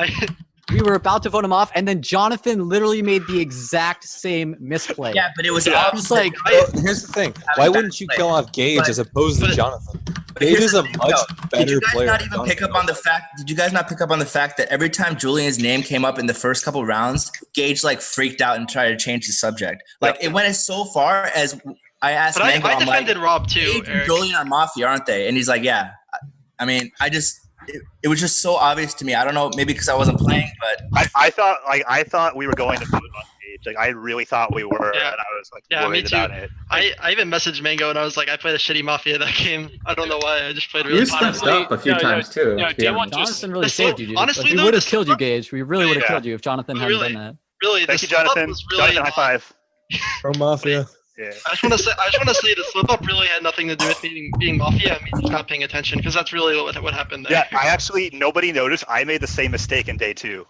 We were about to vote him off, and then Jonathan literally made the exact same misplay. Yeah, but it was Here's the thing: why wouldn't you kill off Gage as opposed to Jonathan? Gage is a much better player. Did you guys not pick up on the fact? Did you guys not pick up on the fact that every time Julian's name came up in the first couple rounds, Gage like freaked out and tried to change the subject? Like it went as so far as I asked. But Mango, I defended Rob too. Gage and Julian are Mafia, aren't they? And he's like, yeah. I mean, it was just so obvious to me. I don't know, maybe because I wasn't playing, but I thought we were going to vote on Gage. Like I really thought we were, and I was like worried about it. I even messaged Mango and I was like, I played a shitty Mafia that game. I don't know why. I just played really. You stepped up a few times too. Jonathan really saved you, dude. Honestly, like, we would have killed you, Gage. We really would have killed you if Jonathan hadn't really, done that. Really, thank you, Jonathan. Jonathan, high five. Pro Mafia. Yeah. I just want to say the slip up really had nothing to do with being Mafia. I mean, just not paying attention, because that's really what happened there. Yeah, I actually nobody noticed. I made the same mistake in day 2.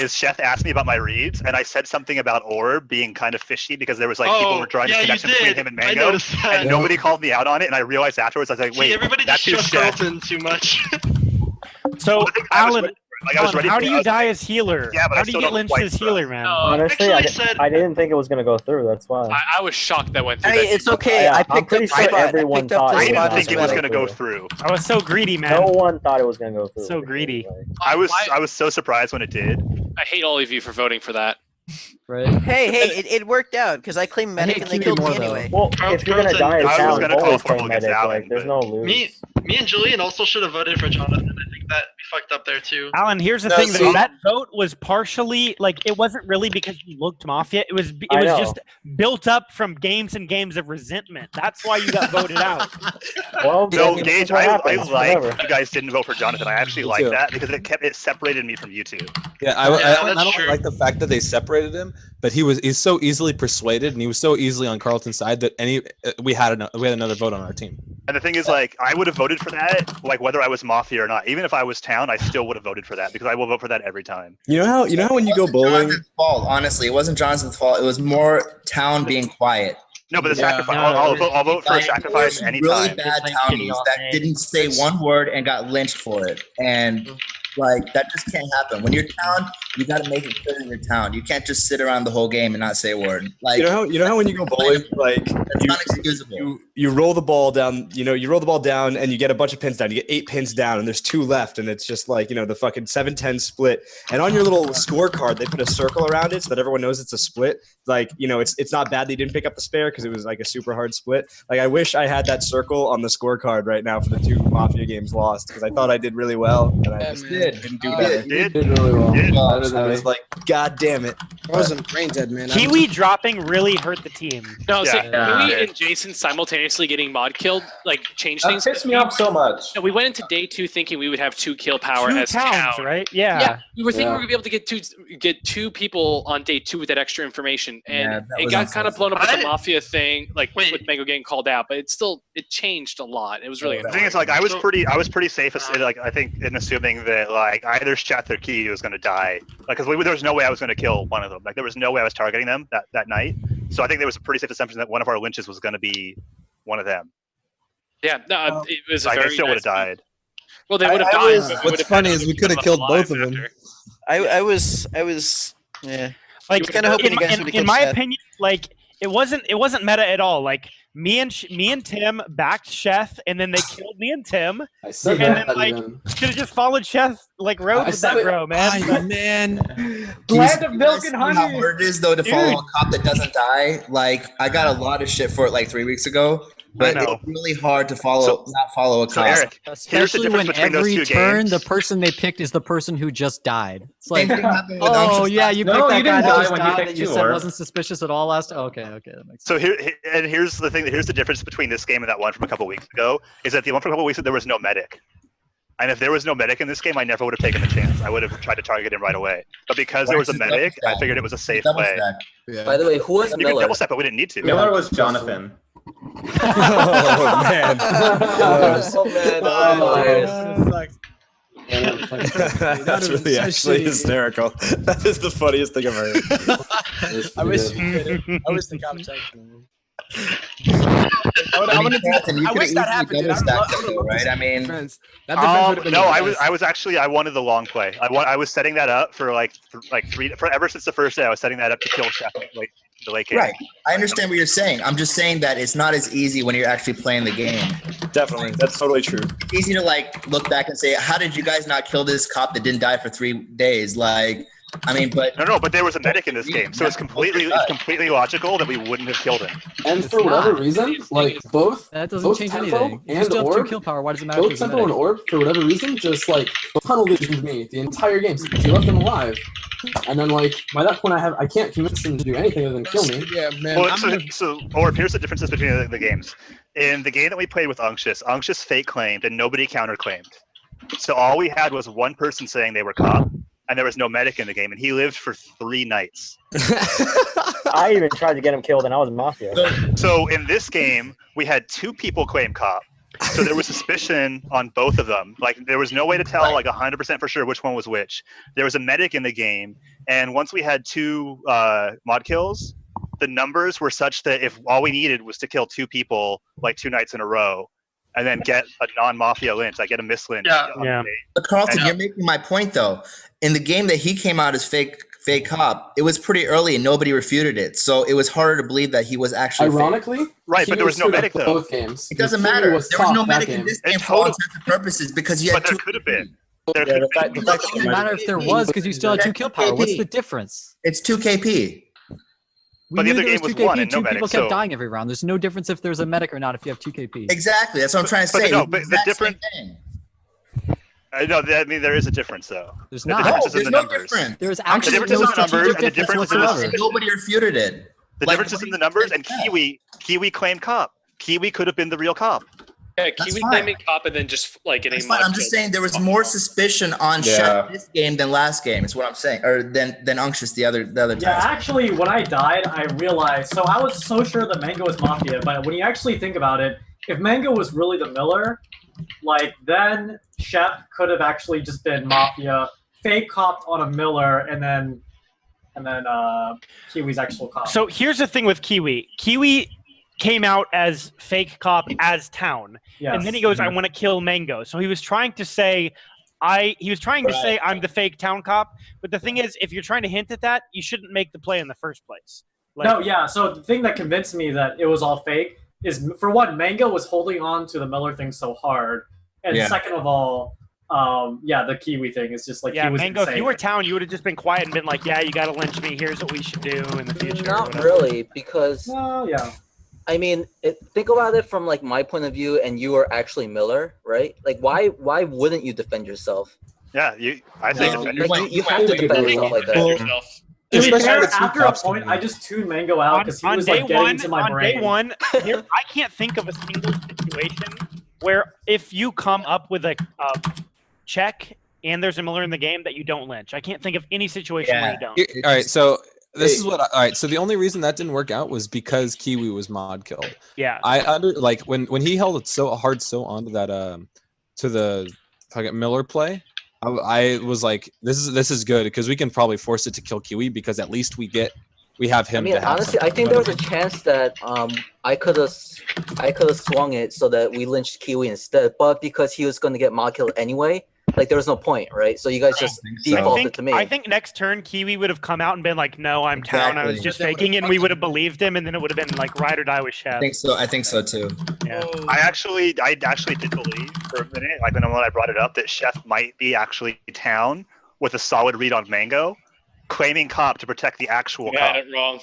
Chef asked me about my reads, and I said something about Orb being kind of fishy because there was like people were drawing a connection between him and Mango, and nobody called me out on it. And I realized afterwards, I was like, wait, everybody that's just trusts Carlton too much. So Alan, ready how do you die as healer? Yeah, but how do you get lynched as healer, man? Honestly, I didn't think it was gonna go through. That's why. I was shocked that went through. Hey, it's okay. Yeah, I picked pretty up sure spot. everyone thought I didn't think it was gonna go through. I was so greedy, man. No one thought it was gonna go through. So greedy. I was so surprised when it did. I hate all of you for voting for that. Right. Hey, it worked out because I claimed medic and they killed me anyway. Well, if you're gonna die as Alan, always claim medic. Alan, like, there's no lose. Me and Julian also should have voted for Jonathan. I think that we fucked up there too. Alan, here's the thing: that vote was partially like it wasn't really because you looked Mafia. It was just built up from games and games of resentment. That's why you got voted out. Well, no, Gage, I like you guys didn't vote for Jonathan. I actually like that because it separated me from you two. Yeah, I don't like the fact that they separated him, but he's so easily persuaded and he was so easily on Carlton's side that we had another vote on our team. And the thing is, like, I would have voted for that, like whether I was Mafia or not. Even if I was Town, I still would have voted for that because I will vote for that every time. You know how when you go bowling. Jonathan's fault, honestly, it wasn't Jonathan's fault. It was more Town being quiet. No, but the sacrifice. I'll vote for a sacrifice anytime. Really bad townies that didn't say one word and got lynched for it, and like that just can't happen. When you're Town, you got to make it clear in your Town. You can't just sit around the whole game and not say a word. Like you know how when you go bowling, like that's unexcusable. You roll the ball down. You roll the ball down and you get a bunch of pins down. You get 8 pins down and there's 2 left, and it's just like the fucking 7-10 split. And on your little scorecard, they put a circle around it so that everyone knows it's a split. Like it's not bad they didn't pick up the spare because it was like a super hard split. Like I wish I had that circle on the scorecard right now for the 2 Mafia games lost because I thought I did really well and I just didn't do better. Did really well. I was like, God damn it. I wasn't brain dead, man. Kiwi dropping really hurt the team. No, so Yeah. Kiwi and Jason simultaneously getting mod killed, like, changed That things. pissed me off so much. No, we went into day 2 thinking we would have 2 kill power Two as towns, town. right? Yeah, Yeah. we were thinking Yeah. we were gonna be able to get two people on day 2 with that extra information, and Yeah, that it was got kind of blown up with the I- Mafia thing, like Wait. with Mango getting called out. But it changed a lot. It was really The annoying. thing is, like, I was pretty safe, like, I think, in assuming that, like, either Sheth or Key was going to die, like, because there was no way I was going to kill one of them. Like, there was no way I was targeting them that night. So I think there was a pretty safe assumption that one of our lynches was going to be one of them. Yeah, no, it was a Like, very they still would nice have died. Well, they would have I died. was- but we What's would've funny had is we to could have keep killed them both alive of them. after. I was yeah. Like was kinda hoping you guys would've in killed my Seth. opinion, like it wasn't meta at all. Like me and Tim backed Sheth, and then they killed me and Tim. I said And that then, like, even. Should have just followed Sheth like road I with said that, it- bro, man. Ay, man. Land of You milk guys and see How honey. hard it is though to follow Dude. a cop that doesn't die. Like I got a lot of shit for it like 3 weeks ago, but know. it's really hard to not follow a So cop. Eric, here's the Especially difference when between those every two turn games. the person they picked is the person who just died. It's Same like, thing happened with oh Unctuous yeah, last you time. picked No, that you guy didn't that die just when you died picked that you two, said Orb. wasn't suspicious at all last. Okay, that makes sense. So here's the thing. Here's the difference between this game and that one from a couple weeks ago. Is that the one from a couple weeks ago there was no medic, and if there was no medic in this game, I never would have taken the chance. I would have tried to target him right away. But because there was a Why is it double medic, I stack? figured it was a safe Double play. stack. Yeah. By the way, who was You could Miller? double step, but we didn't need to. Miller was Jonathan. Oh man. Oh man, that was hilarious. That's really so actually shitty. hysterical. That is the funniest thing I've heard. It's I pretty wish good. you could. I wish the cops had. I mean, Jonathan, you I could wish that easily happened, dude. double stack I them, would though, love right? I mean, defense. That defense would have been No, the I best. wanted the long play. I was setting that up for ever since the first day. I was setting that up to kill Shep like the late game. right. I understand what you're saying. I'm just saying that it's not as easy when you're actually playing the game. Definitely, that's totally true. It's easy to like look back and say, how did you guys not kill this cop that didn't die for 3 days? Like, I mean, but No, but there was a medic in this game, so it's completely logical that we wouldn't have killed him. And for whatever reason, like both That doesn't both change Tempo anything. You and still have 2 Orb, kill power. Why does it matter? both if there's a Tempo and medic? Orb, for whatever reason, just like tunnel visioned me the entire game. So you left them alive, and then like by that point, I can't convince them to do anything other than kill me. Yeah, man. Well, I'm so Orb, here's the differences between the games. In the game that we played with Unctuous fake claimed and nobody counterclaimed. So all we had was one person saying they were cop, and there was no medic in the game, and he lived for 3 nights. I even tried to get him killed, and I was Mafia. So in this game, we had 2 people claim cop. So there was suspicion on both of them. Like there was no way to tell like 100% for sure which one was which. There was a medic in the game, and once we had 2 mod kills, the numbers were such that if all we needed was to kill 2 people like 2 nights in a row, and then get a non-mafia lynch, like get a mislynch. Yeah. But Carlton, And, you're making my point though. In the game that he came out as fake cop, it was pretty early and nobody refuted it. So it was harder to believe that he was actually fake. Ironically, Right, but there was no medic though. Both games. It doesn't Kiwi matter. There was no top that medic in game. this It game for all totally- intents and purposes because you had But there 2 could have been. There Yeah, could the have been. fact It doesn't matter if there was because you still had 2 kill power. What's the difference? It's 2 KP. We But the knew other there game was was 2 one KP. and no 2 medic, people kept so- dying every round. There's no difference if there's a medic or not if you have 2 KP. Exactly. That's what I'm trying to But say. no, It's but the exact same different- thing. No, I mean there is a difference though. There's The not. difference No, is in there's the no numbers. difference. There's The actually difference is no in the numbers, strategic and the difference difference is in the whatsoever. And nobody refuted it. The Like, difference is in the numbers, and Kiwi claimed cop. Kiwi could have been the real cop. Yeah, That's Kiwi fine. claiming cop and then just like getting That's fine. mod I'm just killed. saying there was more suspicion on Yeah. Shep this game than last game. Is what I'm saying, or than Unctuous the other Yeah, time. actually, when I died, I realized. So I was so sure that Mango was Mafia, but when you actually think about it, if Mango was really the Miller, like then Chef could have actually just been Mafia, fake copped on a Miller, and then Kiwi's actual cop. So here's the thing with Kiwi. Kiwi came out as fake cop as town, Yes. and then he goes, "I want to kill Mango." So he was trying to say, say I'm the fake town cop. But the thing is, if you're trying to hint at that, you shouldn't make the play in the first place. Like, No, yeah. So the thing that convinced me that it was all fake is, for one, Mango was holding on to the Miller thing so hard, and Yeah. second of all, the Kiwi thing is just like yeah, he was Mango. If insane. you were town, you would have just been quiet and been like, "Yeah, you got to lynch me. Here's what we should do in the future." or Not whatever. really, because No, yeah. I mean, think about it from like my point of view, and you are actually Miller, right? Like, why wouldn't you defend yourself? Yeah, I think No, defend you yourself. went- You have to went- defend yourself like that. Well, yourself. To be especially fair, with two after a cops point, coming I just tuned Mango out because he was like getting into my brain. Day one, I can't think of a single situation where if you come up with a check and there's a Miller in the game that you don't lynch. I can't think of any situation where you don't. All right, so this is what. All right, so the only reason that didn't work out was because Kiwi was mod killed. Yeah. I like when he held it so hard, so onto that to the fucking Miller play. I was like, this is good because we can probably force it to kill Kiwi because at least we have him. I mean, to have honestly, I think there was a chance that I could have swung it so that we lynched Kiwi instead, but because he was going to get mod killed anyway, like there was no point, right? So you guys just defaulted to me. I think next turn Kiwi would have come out and been like, "No, I'm town. I was just faking," and we would have believed him, and then it would have been like ride or die with Chef. I think so too. Yeah. I actually did believe for a minute, like when I brought it up, that Chef might be actually town with a solid read on Mango, claiming cop to protect the actual You cop. got it wrong.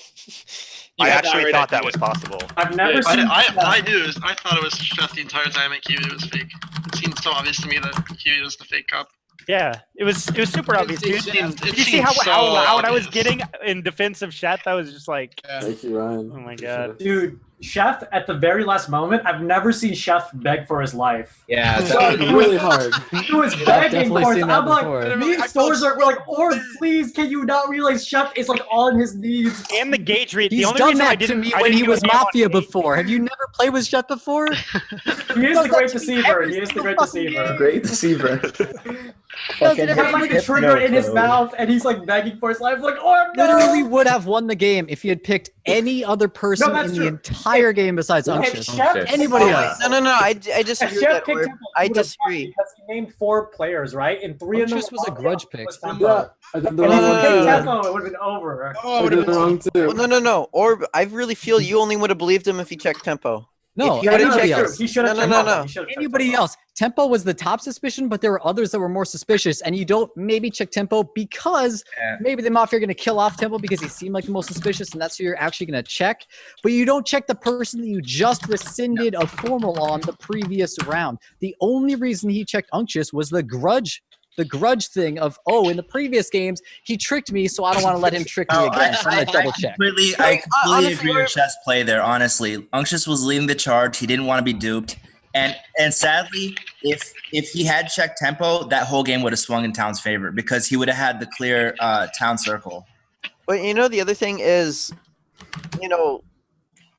I actually thought that was possible. I've never seen. I thought it was Chef the entire time, and Kiwi was fake. It seemed so obvious to me that Kiwi was the fake cop. Yeah, it was super obvious, dude. Did you see seemed how so loud I was obvious. getting in defense of Chef? I was just like, Thank you, Ryan. oh my god. Dude, Chef at the very last moment, I've never seen Chef beg for his life. Yeah, It's really hard. He was I've begging definitely for it. seen that I'm like, before. me and Stores are we're like, or please, can you not realize Chef is like on his knees? And the gauge read. He's the only done reason I that to didn't me I when didn't he do was a game on Mafia gauge- before. Have you never played with Chef before? He is the great deceiver. He is the great deceiver. Great deceiver. He has like a trigger in his mouth, and he's like begging for his life. Like, oh no! Literally would have won the game if he had picked any other person No, that's in true. the entire game besides If Unctuous. Chef Anybody picked- else? No, I If disagree with Chef that. picked Orb. Tempo, I he would have won disagree. because he named 4 players, right? And 3 of them Unctuous was a grudge pick. Yeah, I did the And if wrong he one picked too. Tempo, it would have been over. I did the wrong too. Well, no. Orb, I really feel you only would have believed him if he checked tempo. No, If you would've anybody checked- else. He should have No, checked no, Tempo. no. He should have checked Anybody Tempo. else. Tempo was the top suspicion, but there were others that were more suspicious. And you don't maybe check Tempo because maybe the Mafia are going to kill off Tempo because he seemed like the most suspicious, and that's who you're actually going to check. But you don't check the person that you just rescinded a formal on the previous round. The only reason he checked Unctuous was the grudge thing of, oh, in the previous games, he tricked me, so I don't want to let him trick me again. So I'm going to double check. I completely agree with Chef's play there, honestly. Unctuous was leading the charge. He didn't want to be duped. And sadly, if he had checked tempo, that whole game would have swung in Town's favor because he would have had the clear Town circle. But the other thing is,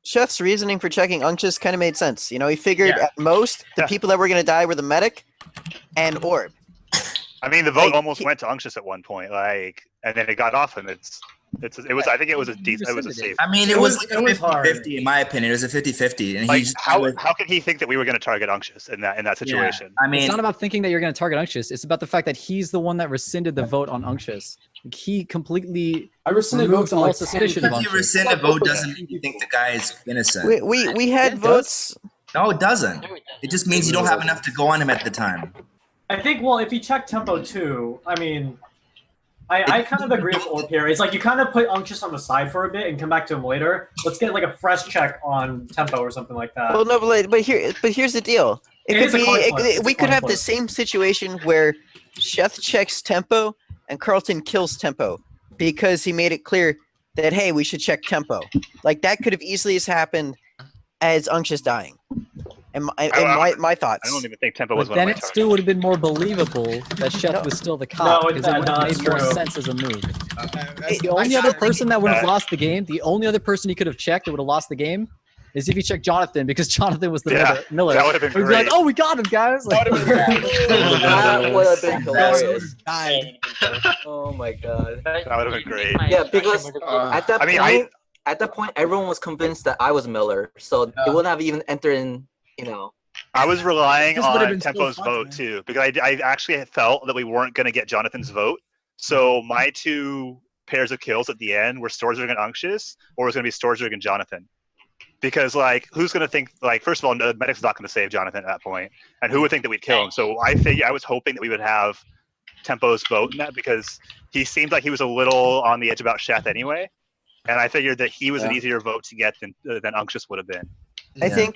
Chef's reasoning for checking Unctuous kind of made sense. He figured at most the people that were going to die were the medic and Orb. I mean, the vote almost went to Unctuous at one point, and then it got off him. It was. I think it was a decent. It was a safe. I mean, it was like a 50-50 in my opinion. It was a 50-50, and Like, how could he think that we were going to target Unctuous in that situation? I mean, it's not about thinking that you're going to target Unctuous. It's about the fact that he's the one that rescinded the vote on Unctuous. Like, he completely rescinded removed votes on, all like, suspicion of Because you Unctuous. rescind a vote doesn't mean you think the guy is innocent. We had It votes. No, it doesn't. It just means you don't have enough to go on him at the time. I think, well, if you check Tempo too, I mean, I kind of agree with Orb here. It's like you kind of put Unctuous on the side for a bit and come back to him later. Let's get like a fresh check on Tempo or something like that. Well, no, but here's the deal. It is a coin flip. It's a We could coin have flip. the same situation where Chef checks tempo and Carlton kills tempo because he made it clear that, hey, we should check tempo. Like that could have easily has happened as Unctuous dying. And my thoughts. I don't even think Tempo was But one of then my it targets. still would have been more believable that Chef was still the cop No, because it would have that's made more true. sense as a move. The only other person that would have lost the game, the only other person he could have checked that would have lost the game is if he checked Jonathan because Jonathan was the Miller. that would have been He'd be like, great. oh, we got him, guys. Like, That would have been hilarious. Died. Oh my god. That would have been great. Yeah, because at that I mean, point, at that point, everyone was convinced that I was Miller, so it wouldn't have even entered in. I was relying This would have on been so Tempo's fun, vote too, because I actually felt that we weren't going to get Jonathan's vote. So my two pairs of kills at the end were Storzig and Unctuous, or it was going to be Storzig and Jonathan. Because who's going to think first of all, the medic's not going to save Jonathan at that point, and who would think that we'd kill him? So I was hoping that we would have Tempo's vote in that because he seemed like he was a little on the edge about Sheth anyway, and I figured that he was an easier vote to get than Unctuous would have been. I think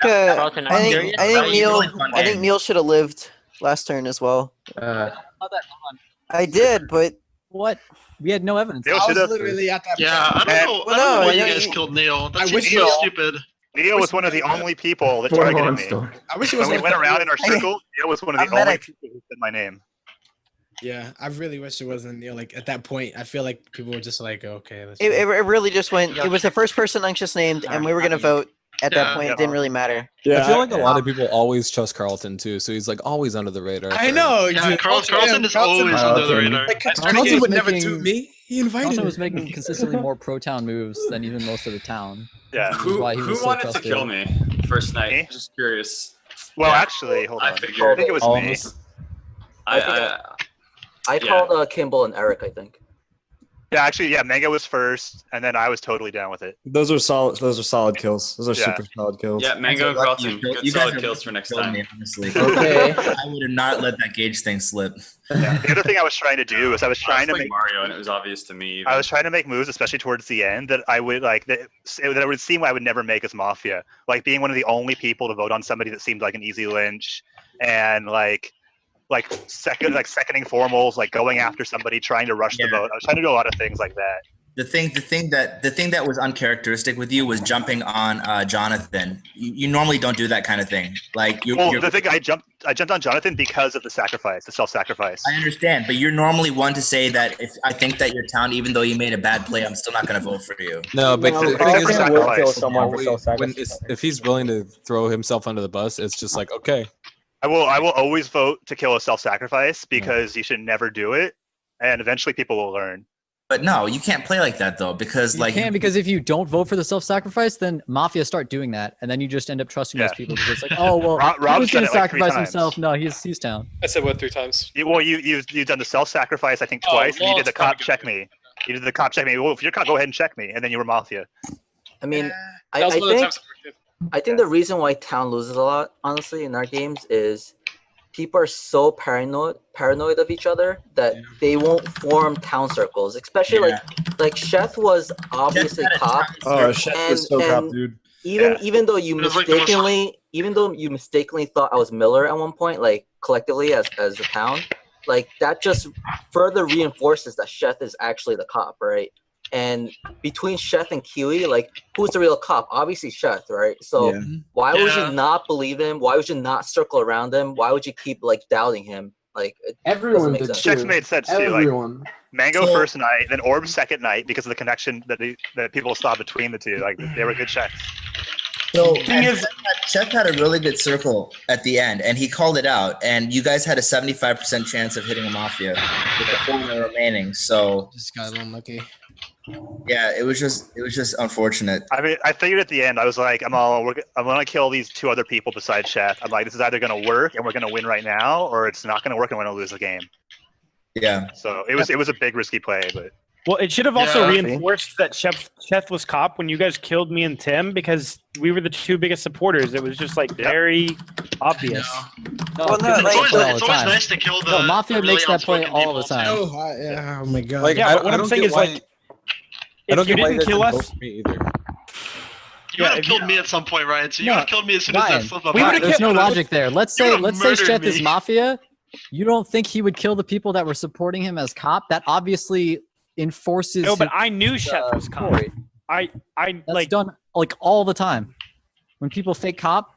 Neil should have lived last turn as well. I did, but What? We had no evidence. Neil I was should've- literally at that. Yeah, I don't know. Well, I don't know no, why I you know guys you- killed Neil. That I seems wish so Neil- stupid. Neil was one of the only people that Four targeted alarm me. store. I wish it When was we went around in our I- circle, Neil was one of the I'm only medic. people who said my name. Yeah, I really wish it wasn't Neil. Like at that point, I feel like people were just like, okay, let's. It really just went. It was the first person Unctuous named, and we were gonna vote. At that point, it didn't really matter. I feel like a lot of people always trust Carlton too, so he's like always under the radar. I know. Yeah, dude. Carlton is always under the radar. Like, Carlton Carlton would was never making- toot me. He invited Carlton me. was making consistently more pro-town moves than even most of the town. Yeah. Which is why he Who was so wanted to trusted. kill me first night? Me? Just curious. Well, Yeah. actually, hold on. I figured I think it was all me. of us- I yeah. called Kimball and Eric, I think. Yeah, actually, yeah, Mango was first, and then I was totally down with it. Those are solid. Those are solid kills. Those are Yeah. super solid kills. Yeah, Mango and Carlton. Good You guys solid are kills for next killing time. me, honestly. Okay, I would have not let that gauge thing slip. Yeah. The other thing I was trying to do was I was trying to like make Mario, and it was obvious to me. I was trying to make moves, especially towards the end, that I would like that it would seem I would never make as Mafia. Like being one of the only people to vote on somebody that seemed like an easy lynch, and like seconding formals, like going after somebody, trying to rush the vote. I was trying to do a lot of things like that. The thing that was uncharacteristic with you was jumping on Jonathan. You normally don't do that kind of thing. Like The thing I jumped on Jonathan because of the self-sacrifice. I understand, but you're normally one to say that if I think that your town, even though you made a bad play, I'm still not going to vote for you. No, but No, the thing Carlton is, will kill someone for when self-sacrifice. if he's willing to throw himself under the bus, it's just like okay. I will always vote to kill a self-sacrifice because you should never do it, and eventually people will learn. But no, you can't play like that though, because You can, because if you don't vote for the self-sacrifice, then Mafia start doing that, and then you just end up trusting those people because it's like, oh well, Rob's he was done going it to like 3 sacrifice times. himself. No, he's down. I said what 3 times? You've done the self-sacrifice I think twice, and you did the cop check me. You did the cop check me. Well, if you're cop, go ahead and check me, and then you were Mafia. I mean, That was one of the times. I think the reason why Town loses a lot, honestly, in our games is people are so paranoid of each other that they won't form town circles. Especially like Sheth was obviously cop. Oh, Sheth was so cop, dude. Even though you It was like the most- mistakenly thought I was Miller at one point, like collectively as the town, like that just further reinforces that Sheth is actually the cop, right? And between Sheth and Kiwi, like who's the real cop? Obviously Sheth, right? So Yeah. why would Yeah. you not believe him? Why would you not circle around him? Why would you keep like doubting him? Like it Everyone doesn't make did sense. too. Checks made sense too. Like Everyone. Mango first night, then Orb second night because of the connection that people saw between the two. Like they were good checks. So Thing is- Shep had a really good circle at the end, and he called it out. And you guys had a 75% chance of hitting a Mafia with the 4 minutes remaining. So This guy's unlucky. yeah, it was just unfortunate. I mean, I figured at the end, I was like, I'm gonna kill these 2 other people besides Chef. I'm like, this is either gonna work and we're gonna win right now, or it's not gonna work and we're gonna lose the game. Yeah. So it was a big risky play, but Well, it should have also Yeah. reinforced that Chef was cop when you guys killed me and Tim because we were the 2 biggest supporters. It was just like very obvious. Well, no, It's like- always- all it's the always time. nice to kill the No, Mafia really makes that play outspoken all the people. time. Oh my god. Like, Yeah, I but what I'm don't saying get is why- like, I don't if you get why didn't guys kill didn't us, vote for me either. You would have killed me at some point, Ryan. So you No, would have killed me as soon as Ryan, that flip up. we happened. there's no logic there. Let's say would've Sheth murdered is me. Mafia. You don't think he would kill the people that were supporting him as cop? That obviously enforces. no, but his, I knew Chef was cop. story. I That's like done like all the time. When people fake cop,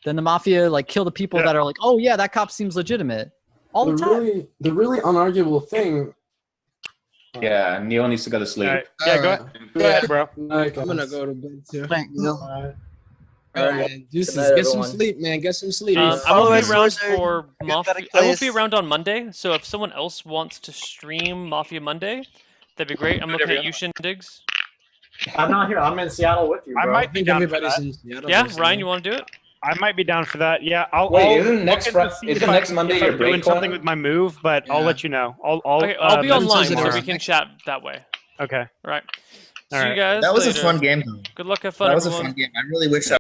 then the Mafia like kill the people that are like, oh yeah, that cop seems legitimate. All the time. The really unarguable thing. Yeah, Neil needs to go to sleep. All right. Yeah, go ahead. Go ahead, bro. Night, I'm gonna guys. go to bed too. Thanks, Neil. Alright. All right, deuces. Good night, Get some everyone. sleep, man. Get some sleep. I won't Follow be us, around Wizard. for Get Mafia. better I won't be plays. around on Monday, so if someone else wants to stream Mafia Monday, that'd be great. I'm looking at you, Shindigs. I'm not here. I'm in Seattle with you, I bro. might I be think down for everybody's that. in Seattle. Yeah, recently. Ryan, you want to do it? I might be down for that. Yeah, I'll. Wait, I'll isn't look next into Fri- see isn't if I- next Monday if your I'm break doing something call? with my move, but I'll Yeah. let you know. Okay, I'll be message online, you so tomorrow. we can chat that way. Okay. Right. See All you right. guys That was later. a fun game though. Good luck. Have fun, That was a everyone. fun game. I really wish I